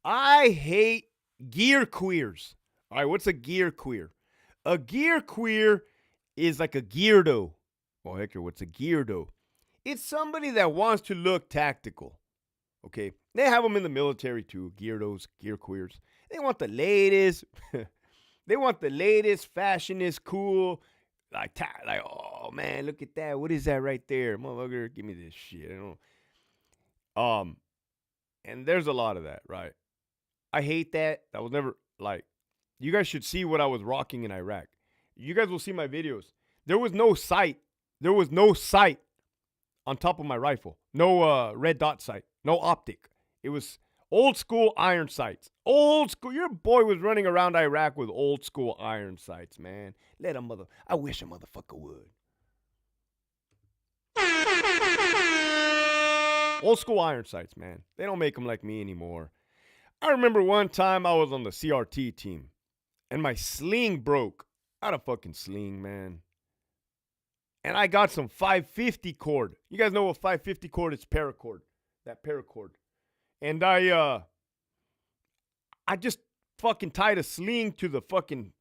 I hate gear queers. All right, what's a gear queer? A gear queer is like a geardo. Oh, Hector, what's a geardo? It's somebody that wants to look tactical. Okay? They have them in the military too, geardos, gear queers. They want the latest They want the latest, fashion is cool. Like, oh man, look at that. What is that right there? Motherfucker, give me this shit. Um, and there's a lot of that, right? I hate that. That was never like you guys should see what I was rocking in Iraq. You guys will see my videos. There was no sight. There was no sight on top of my rifle. No red dot sight. No optic. It was old school iron sights. Old school. Your boy was running around Iraq with old school iron sights, man. I wish a motherfucker would. Old school iron sights, man. They don't make them like me anymore. I remember one time I was on the CRT team and my sling broke. I had a fucking sling, man. And I got some 550 cord. You guys know what 550 cord is? Paracord. That paracord. And I just fucking tied a sling to the fucking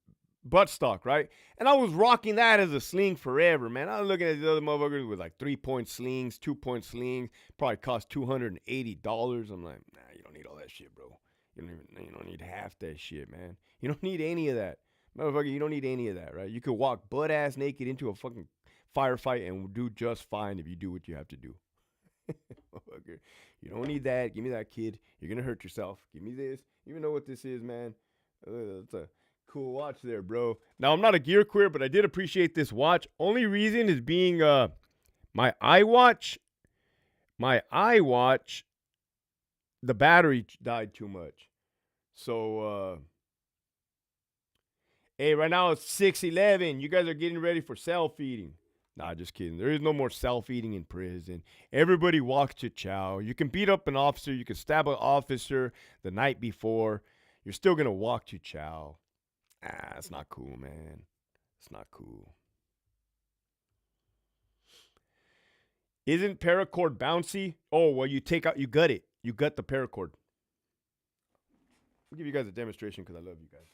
buttstock, right? And I was rocking that as a sling forever, man. I was looking at these other motherfuckers with like 3-point slings, 2-point slings. Probably cost $280. I'm like, nah, you don't need all that shit, bro. You don't need half that shit, man. You don't need any of that. Motherfucker, you don't need any of that, right? You could walk butt-ass naked into a fucking firefight and do just fine if you do what you have to do. Motherfucker, you don't need that. Give me that, kid. You're going to hurt yourself. Give me this. You even know what this is, man. It's a cool watch there, bro. Now, I'm not a gear queer, but I did appreciate this watch. Only reason is being my iWatch, the battery died too much. So, hey, right now it's 6:11. You guys are getting ready for self-eating. Nah, just kidding. There is no more self-eating in prison. Everybody walks to chow. You can beat up an officer. You can stab an officer the night before. You're still going to walk to chow. It's not cool, man. It's not cool. Isn't paracord bouncy? Oh, well, you gut it. You gut the paracord. I'll give you guys a demonstration because I love you guys.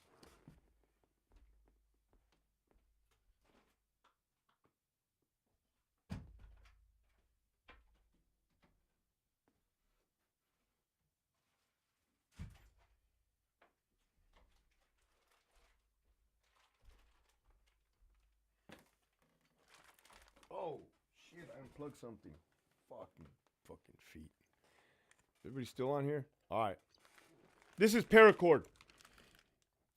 Oh, shit, I unplugged something. Fucking feet. Everybody still on here? All right. This is paracord.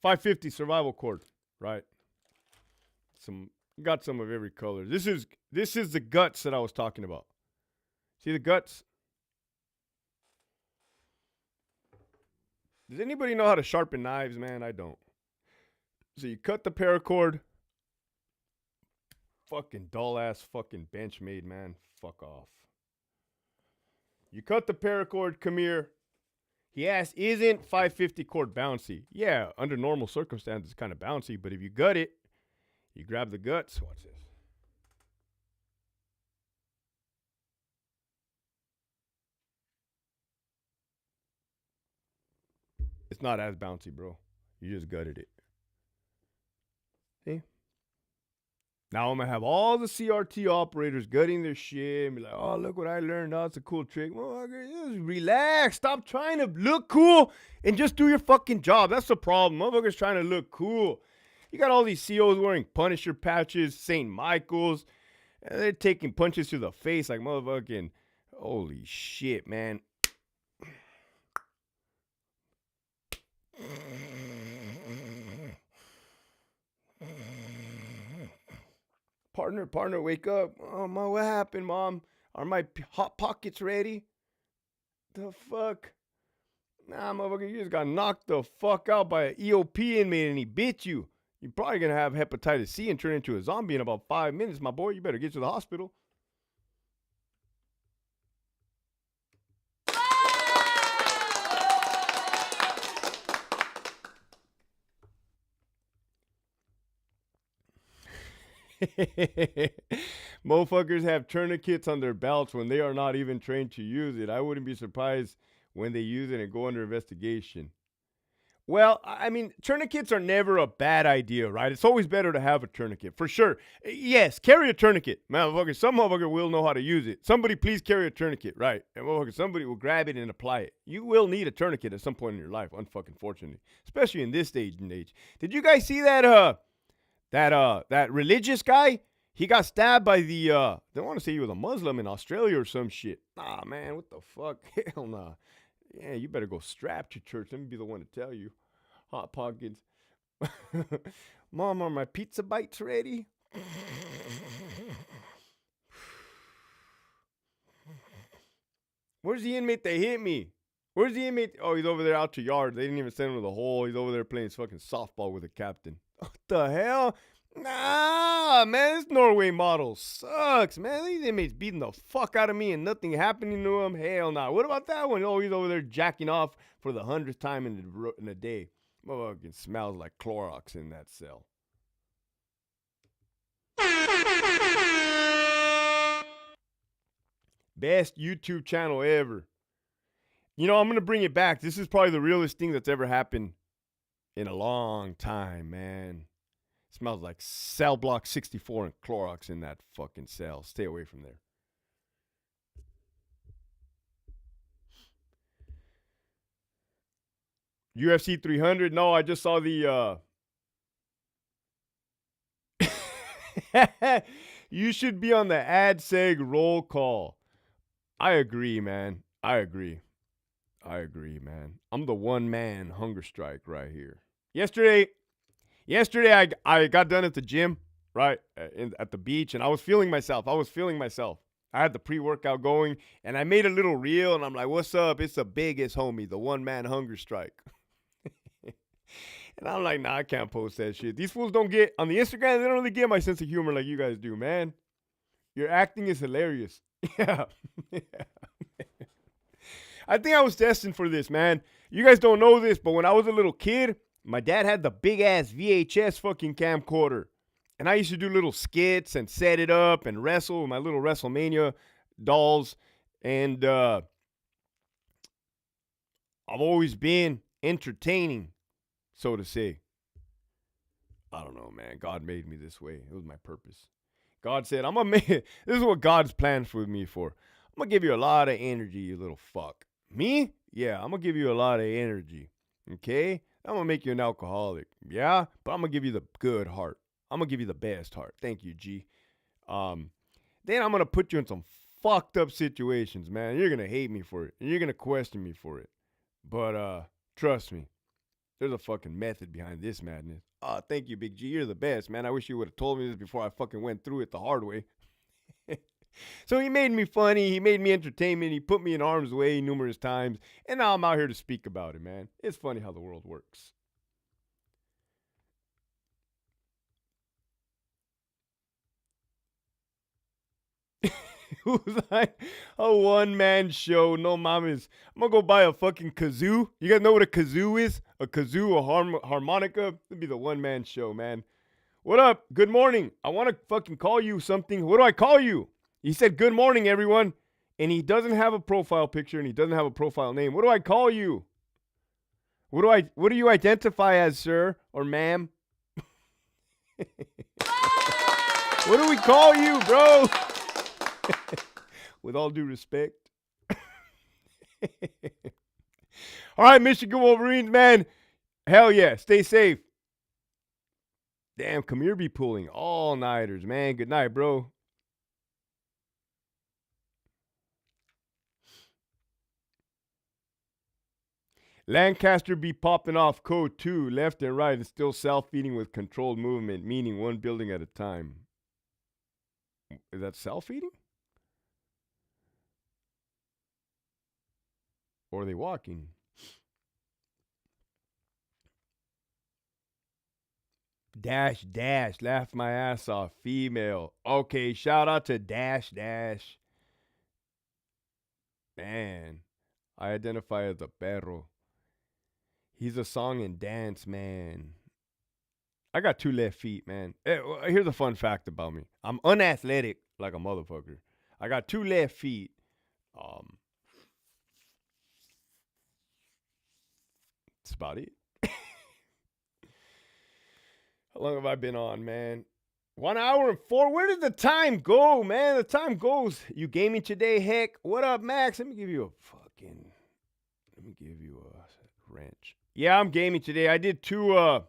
550 survival cord, right? Got some of every color. This is the guts that I was talking about. See the guts? Does anybody know how to sharpen knives, man? I don't. So you cut the paracord. Fucking dull ass fucking Benchmade, man. Fuck off. You cut the paracord, come here. He asked, isn't 550 cord bouncy? Yeah, under normal circumstances, it's kind of bouncy, but if you gut it, you grab the guts. Watch this. It's not as bouncy, bro. You just gutted it. See? Now I'm going to have all the CRT operators gutting their shit and be like, oh, look what I learned. Oh, it's a cool trick. Well, just relax. Stop trying to look cool and just do your fucking job. That's the problem. Motherfuckers trying to look cool. You got all these COs wearing Punisher patches, St. Michael's, and they're taking punches to the face like motherfucking, holy shit, man. Partner, wake up. Oh, Mom, what happened, Mom? Are my hot pockets ready? The fuck? Nah, motherfucker, you just got knocked the fuck out by an EOP inmate and he bit you. You're probably going to have hepatitis C and turn into a zombie in about 5 minutes, my boy. You better get to the hospital. Motherfuckers have tourniquets on their belts when they are not even trained to use it. I wouldn't be surprised when they use it and go under investigation. Well, I mean, tourniquets are never a bad idea, right? It's always better to have a tourniquet, for sure. Yes, carry a tourniquet. Motherfucker, some motherfucker will know how to use it. Somebody please carry a tourniquet, right? And motherfucker, somebody will grab it and apply it. You will need a tourniquet at some point in your life, unfucking fortunately. Especially in this stage and age. Did you guys see that religious guy? He got stabbed by they want to say he was a Muslim in Australia or some shit. Nah, man, what the fuck? Hell nah. Yeah, you better go strap to church. Let me be the one to tell you. Hot Pockets. Mom, are my pizza bites ready? Where's the inmate that hit me? Where's the inmate? Oh, he's over there out to yard. They didn't even send him to the hole. He's over there playing his fucking softball with the captain. What the hell? Nah, man, this Norway model sucks, man. These inmates beating the fuck out of me and nothing happening to them. Hell nah. What about that one? Oh, he's over there jacking off for the 100th time in a day. Motherfucking smells like Clorox in that cell. Best YouTube channel ever. You know, I'm going to bring it back. This is probably the realest thing that's ever happened in a long time, man. It smells like cell block 64 and Clorox in that fucking cell. Stay away from there. UFC 300. No, I just saw the you should be on the AdSeg roll call. I agree, man. I agree, man. I'm the one man hunger strike right here. Yesterday I got done at the gym, right, at the beach, and I was feeling myself. I had the pre-workout going, and I made a little reel, and I'm like, what's up? It's the biggest homie, the one man hunger strike. And I'm like, nah, I can't post that shit. These fools don't get, on the Instagram, they don't really get my sense of humor like you guys do, man. Your acting is hilarious. Yeah. I think I was destined for this, man. You guys don't know this, but when I was a little kid, my dad had the big-ass VHS fucking camcorder. And I used to do little skits and set it up and wrestle with my little WrestleMania dolls. And I've always been entertaining, so to say. I don't know, man. God made me this way. It was my purpose. God said, I'm going to make it. This is what God's planned for me for. I'm going to give you a lot of energy, you little fuck. Me? Yeah, I'm going to give you a lot of energy. Okay? I'm going to make you an alcoholic. Yeah? But I'm going to give you the good heart. I'm going to give you the best heart. Thank you, G. Then I'm going to put you in some fucked up situations, man. You're going to hate me for it. And you're going to question me for it. But trust me. There's a fucking method behind this madness. Oh, thank you, Big G. You're the best, man. I wish you would have told me this before I fucking went through it the hard way. So he made me funny. He made me entertainment. He put me in harm's way numerous times. And now I'm out here to speak about it, man. It's funny how the world works. Who's like a one-man show? No mames. I'm gonna go buy a fucking kazoo. You guys know what a kazoo is? A kazoo, a harmonica? It'd be the one-man show, man. What up? Good morning. I want to fucking call you something. What do I call you? He said, good morning, everyone. And he doesn't have a profile picture and he doesn't have a profile name. What do I call you? What do you identify as, sir or ma'am? What do we call you, bro? With all due respect. All right, Michigan Wolverines, man. Hell yeah. Stay safe. Damn, Kamir be pulling all-nighters, man. Good night, bro. Lancaster be popping off code 2, left and right, and still self-feeding with controlled movement, meaning one building at a time. Is that self-feeding? Or are they walking? Dash, laugh my ass off. Female. Okay, shout out to Dash. Man, I identify as a perro. He's a song and dance man. I got 2 left feet, man. Here's a fun fact about me. I'm unathletic like a motherfucker. I got 2 left feet. That's about it. How long have I been on, man? 1 hour and 4. Where did the time go, man? The time goes. You gaming today, heck? What up, Max? Let me give you a wrench. Yeah, I'm gaming today. I did two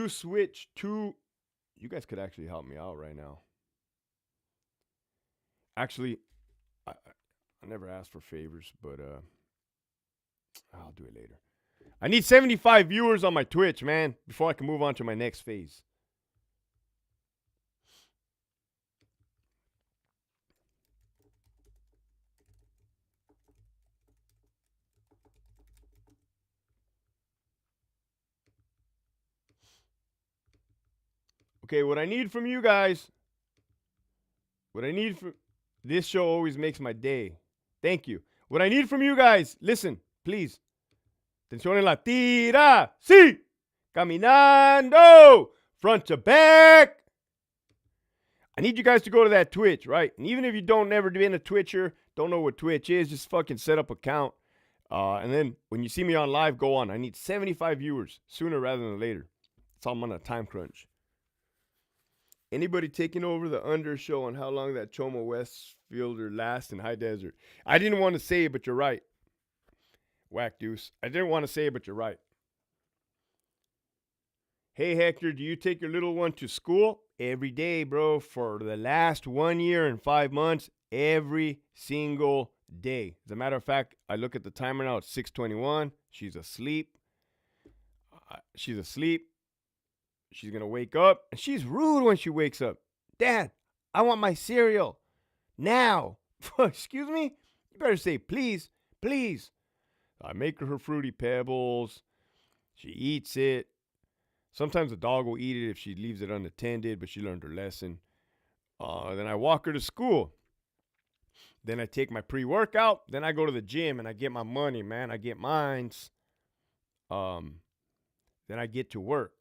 Switch, two. You guys could actually help me out right now. Actually, I never asked for favors, but I'll do it later. I need 75 viewers on my Twitch, man, before I can move on to my next phase. Okay, what I need from you guys, this show always makes my day. Thank you. What I need from you guys, listen, please. Atención en la tira. Sí. Caminando. Front to back. I need you guys to go to that Twitch, right? And even if you don't never been a Twitcher, don't know what Twitch is, just fucking set up an account. And then when you see me on live, go on. I need 75 viewers sooner rather than later. So I'm on a time crunch. Anybody taking over the under show on how long that Choma Westfielder lasts in high desert? I didn't want to say it, but you're right. Whack deuce. I didn't want to say it, but you're right. Hey, Hector, do you take your little one to school? Every day, bro. For the last 1 year and 5 months, every single day. As a matter of fact, I look at the timer now. It's 6:21. She's asleep. She's going to wake up. And she's rude when she wakes up. Dad, I want my cereal. Now. Excuse me? You better say, please, please. I make her Fruity Pebbles. She eats it. Sometimes the dog will eat it if she leaves it unattended, but she learned her lesson. Then I walk her to school. Then I take my pre-workout. Then I go to the gym and I get my money, man. I get mines. Then I get to work.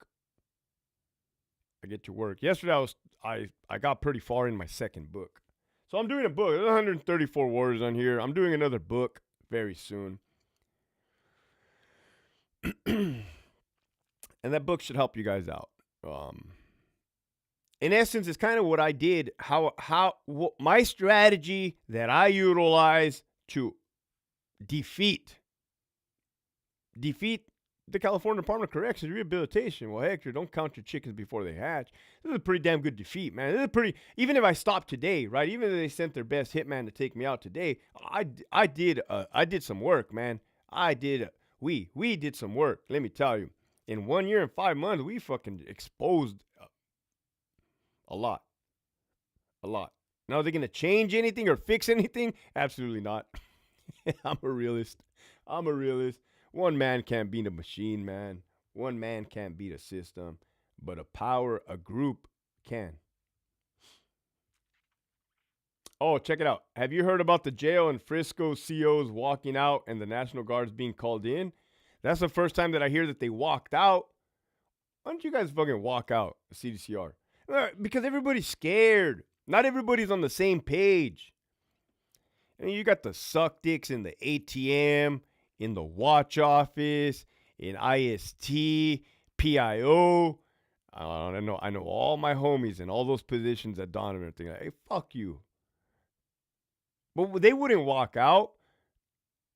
Yesterday I got pretty far in my second book. So I'm doing a book. There's 134 words on here. I'm doing another book very soon. And that book should help you guys out. In essence, it's kind of what I did, my strategy that I utilize to defeat the California Department of Corrections Rehabilitation. Well, Hector, don't count your chickens before they hatch. This is a pretty damn good defeat, man. Even if I stopped today, right? Even if they sent their best hitman to take me out today, I did some work, man. We did some work. Let me tell you. In 1 year and 5 months, we fucking exposed a lot. Now, are they going to change anything or fix anything? Absolutely not. I'm a realist. One man can't beat a machine, man. One man can't beat a system. But a group can. Oh, check it out. Have you heard about the jail in Frisco COs walking out and the National Guards being called in? That's the first time that I hear that they walked out. Why don't you guys fucking walk out, CDCR? Because everybody's scared. Not everybody's on the same page. And you got the suck dicks in the ATM, in the watch office, in IST, PIO. I know all my homies in all those positions at Donovan and everything. Like, hey, fuck you. But they wouldn't walk out.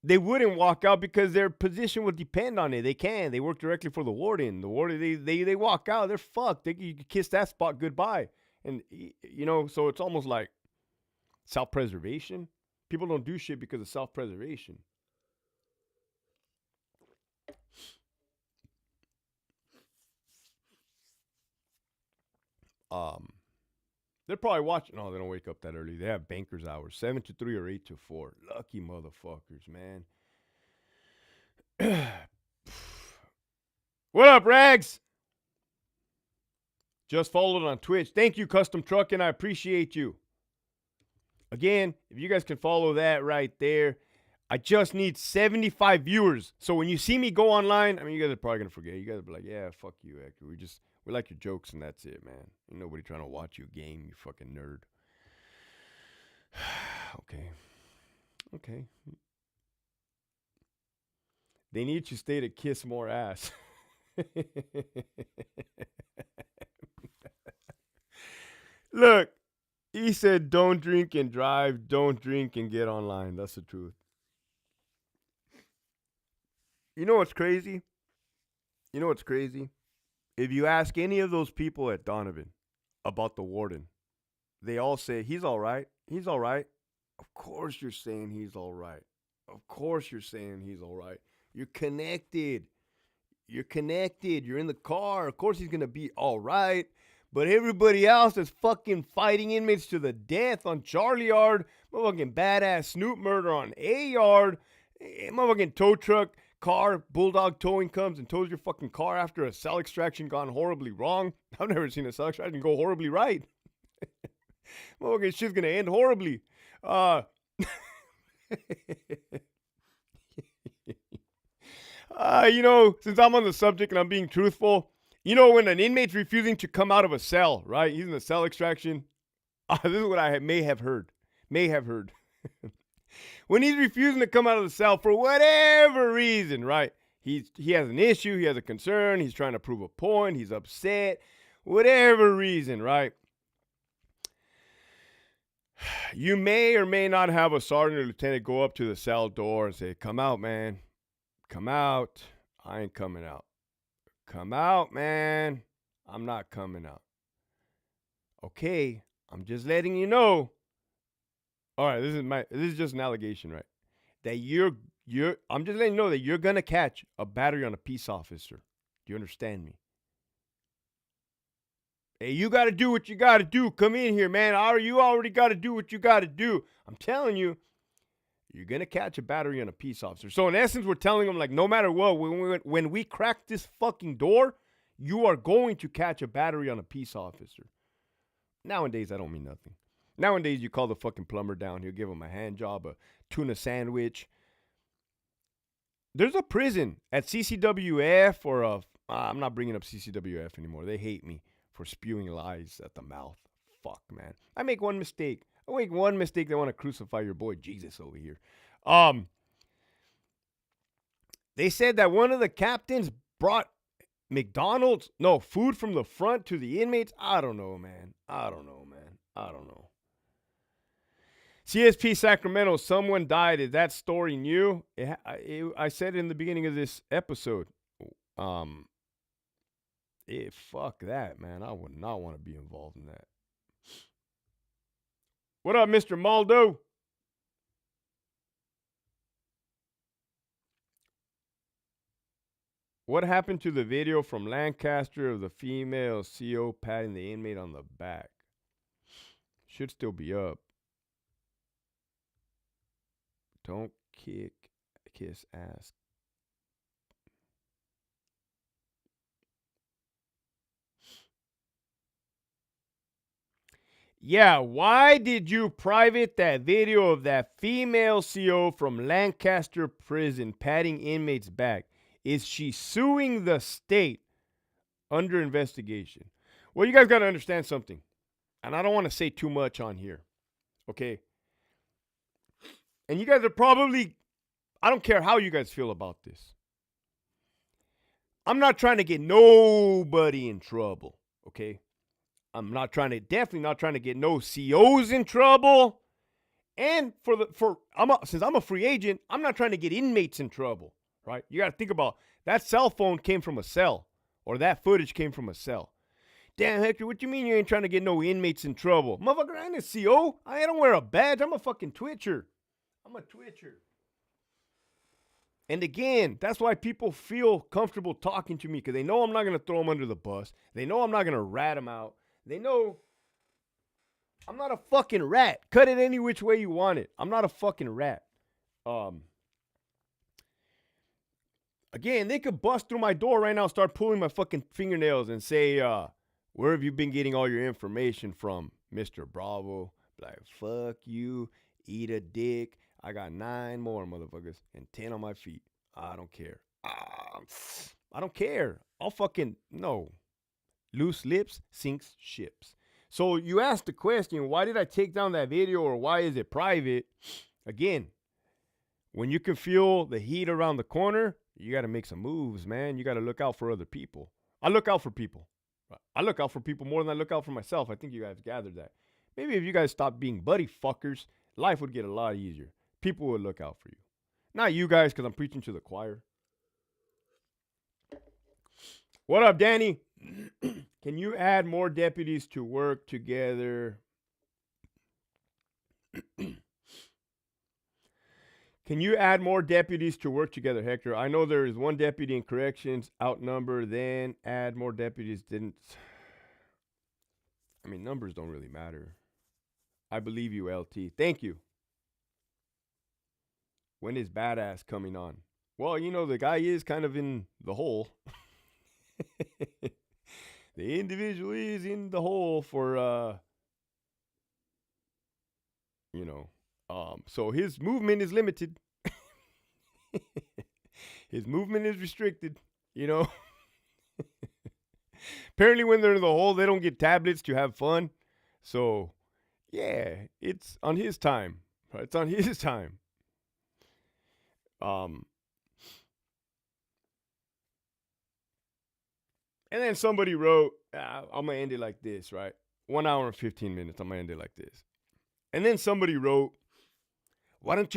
They wouldn't walk out because their position would depend on it. They can. They work directly for the warden. The warden, they walk out. They're fucked. You can kiss that spot goodbye. And, so it's almost like self-preservation. People don't do shit because of self-preservation. They're probably watching. No, they don't wake up that early. They have banker's hours, 7 to 3 or 8 to 4. Lucky motherfuckers, man. What up, Rags? Just followed on Twitch. Thank you, Custom Trucking. I appreciate you. Again, if you guys can follow that right there, I just need 75 viewers. So when you see me go online, you guys are probably going to forget. You guys will be like, yeah, fuck you, Hector. We like your jokes and that's it, man. Ain't nobody trying to watch you game, you fucking nerd. Okay. They need to stay to kiss more ass. Look, he said, don't drink and drive, don't drink and get online. That's the truth. You know what's crazy? You know what's crazy? If you ask any of those people at Donovan about the warden, they all say, he's all right. He's all right. Of course you're saying he's all right. Of course you're saying he's all right. You're connected. You're connected. You're in the car. Of course he's going to be all right. But everybody else is fucking fighting inmates to the death on Charlie Yard. Motherfucking badass Snoop murder on A Yard. Motherfucking tow truck, car, bulldog towing comes and tows your fucking car after a cell extraction gone horribly wrong. I've never seen a cell extraction go horribly right. Motherfucking shit's going to end horribly. You know, since I'm on the subject and I'm being truthful, you know, when an inmate's refusing to come out of a cell, right? He's in a cell extraction. This is what I may have heard. When he's refusing to come out of the cell for whatever reason, right? He has an issue, he has a concern, he's trying to prove a point, he's upset, whatever reason, right? You may or may not have a sergeant or lieutenant go up to the cell door and say, come out, man. Come out. I ain't coming out. Come out, man. I'm not coming out. Okay, I'm just letting you know. All right, this is just an allegation, right? That I'm just letting you know that you're gonna catch a battery on a peace officer. Do you understand me? Hey, you gotta do what you gotta do. Come in here, man. You already gotta do what you gotta do. I'm telling you, you're going to catch a battery on a peace officer. So in essence, we're telling them, like, no matter what, when we crack this fucking door, you are going to catch a battery on a peace officer. Nowadays, that don't mean nothing. Nowadays, you call the fucking plumber down. He'll give him a hand job, a tuna sandwich. There's a prison at CCWF or I'm not bringing up CCWF anymore. They hate me for spewing lies at the mouth. Fuck, man. I make one mistake. They want to crucify your boy Jesus over here. They said that one of the captains brought food from the front to the inmates. I don't know, man. I don't know. CSP Sacramento, someone died. Is that story new? I said it in the beginning of this episode. Fuck that, man. I would not want to be involved in that. What up, Mr. Maldo? What happened to the video from Lancaster of the female CO patting the inmate on the back? Should still be up. Don't kiss ass. Yeah, why did you private that video of that female CO from Lancaster prison patting inmates' back? Is she suing the state? Under investigation. Well, you guys got to understand something. And I don't want to say too much on here. Okay? And you guys are probably, I don't care how you guys feel about this. I'm not trying to get nobody in trouble. Okay? I'm definitely not trying to get no COs in trouble. And since I'm a free agent, I'm not trying to get inmates in trouble, right? You got to think about that cell phone came from a cell, or that footage came from a cell. Damn, Hector, what you mean you ain't trying to get no inmates in trouble? Motherfucker, I ain't a CO. I don't wear a badge. I'm a fucking Twitcher. I'm a Twitcher. And again, that's why people feel comfortable talking to me, because they know I'm not going to throw them under the bus. They know I'm not going to rat them out. They know I'm not a fucking rat. Cut it any which way you want it. I'm not a fucking rat. Again, they could bust through my door right now, start pulling my fucking fingernails and say, where have you been getting all your information from, Mr. Bravo? Like, fuck you, eat a dick. I got 9 more motherfuckers and 10 on my feet. I don't care. I don't care. I'll fucking, no. Loose lips sinks ships. So you asked the question, why did I take down that video, or why is it private? Again, when you can feel the heat around the corner, You got to make some moves, man. You got to look out for other people. I look out for people. I look out for people more than I look out for myself. I think you guys gathered that. Maybe if you guys stopped being buddy fuckers, life would get a lot easier. People would look out for you. Not you guys, because I'm preaching to the choir. What up, Danny? Can you add more deputies to work together? Can you add more deputies to work together, Hector? I know there is one deputy in corrections, outnumbered, then add more deputies. Didn't. I mean, numbers don't really matter. I believe you, LT. Thank you. When is Badass coming on? Well, you know, the guy is kind of in the hole. The individual is in the hole for, so his movement is limited. His movement is restricted, you know. Apparently, when they're in the hole, they don't get tablets to have fun. So, yeah, it's on his time. It's on his time. And then somebody wrote, I'm going to end it like this, right? 1 hour and 15 minutes. I'm going to end it like this. And then somebody wrote, why don't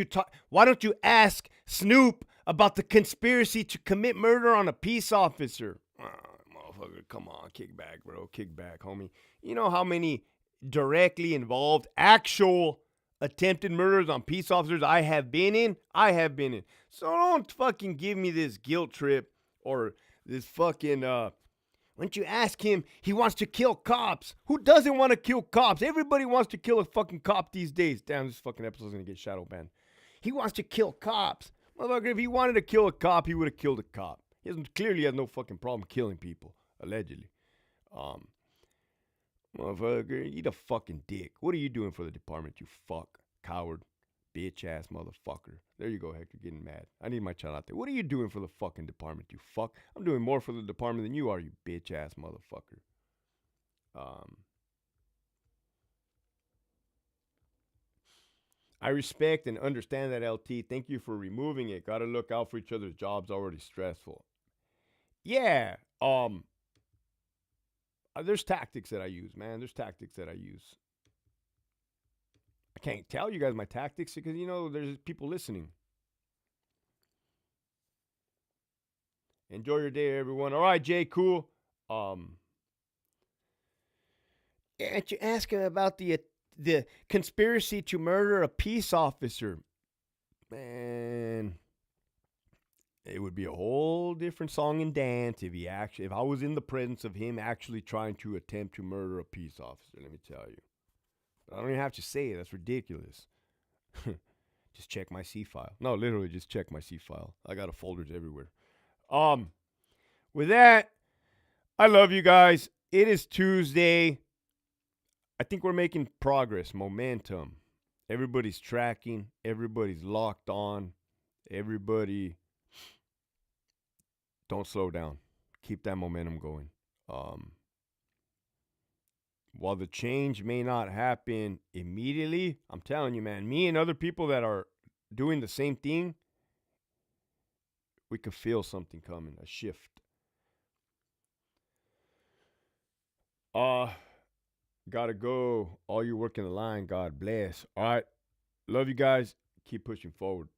you ask Snoop about the conspiracy to commit murder on a peace officer? Motherfucker, come on, kick back, bro. Kick back, homie. You know how many directly involved actual attempted murders on peace officers I have been in? I have been in. So don't fucking give me this guilt trip or this fucking, when you ask him, he wants to kill cops. Who doesn't want to kill cops? Everybody wants to kill a fucking cop these days. Damn, this fucking episode's going to get shadow banned. He wants to kill cops. Motherfucker, if he wanted to kill a cop, he would have killed a cop. He clearly has no fucking problem killing people, allegedly. Motherfucker, eat a fucking dick. What are you doing for the department, you fuck? Coward. Bitch-ass motherfucker. There you go, Hector, getting mad. I need my child out there. What are you doing for the fucking department, you fuck? I'm doing more for the department than you are, you bitch-ass motherfucker. I respect and understand that, LT. Thank you for removing it. Gotta look out for each other's jobs, already stressful. Yeah, there's tactics that I use, man. There's tactics that I use. I can't tell you guys my tactics because, you know, there's people listening. Enjoy your day, everyone. All right, Jay, cool. Can't you ask him about the conspiracy to murder a peace officer? Man, it would be a whole different song and dance if I was in the presence of him actually trying to attempt to murder a peace officer. Let me tell you. I don't even have to say it. That's ridiculous. Just check my C file. No, literally, just check my C file. I got folders everywhere. With that, I love you guys. It is Tuesday. I think we're making progress, momentum. Everybody's tracking. Everybody's locked on. Everybody, don't slow down. Keep that momentum going. While the change may not happen immediately, I'm telling you, man, me and other people that are doing the same thing, we could feel something coming, a shift. Gotta go. All you working the line, God bless. All right. Love you guys. Keep pushing forward.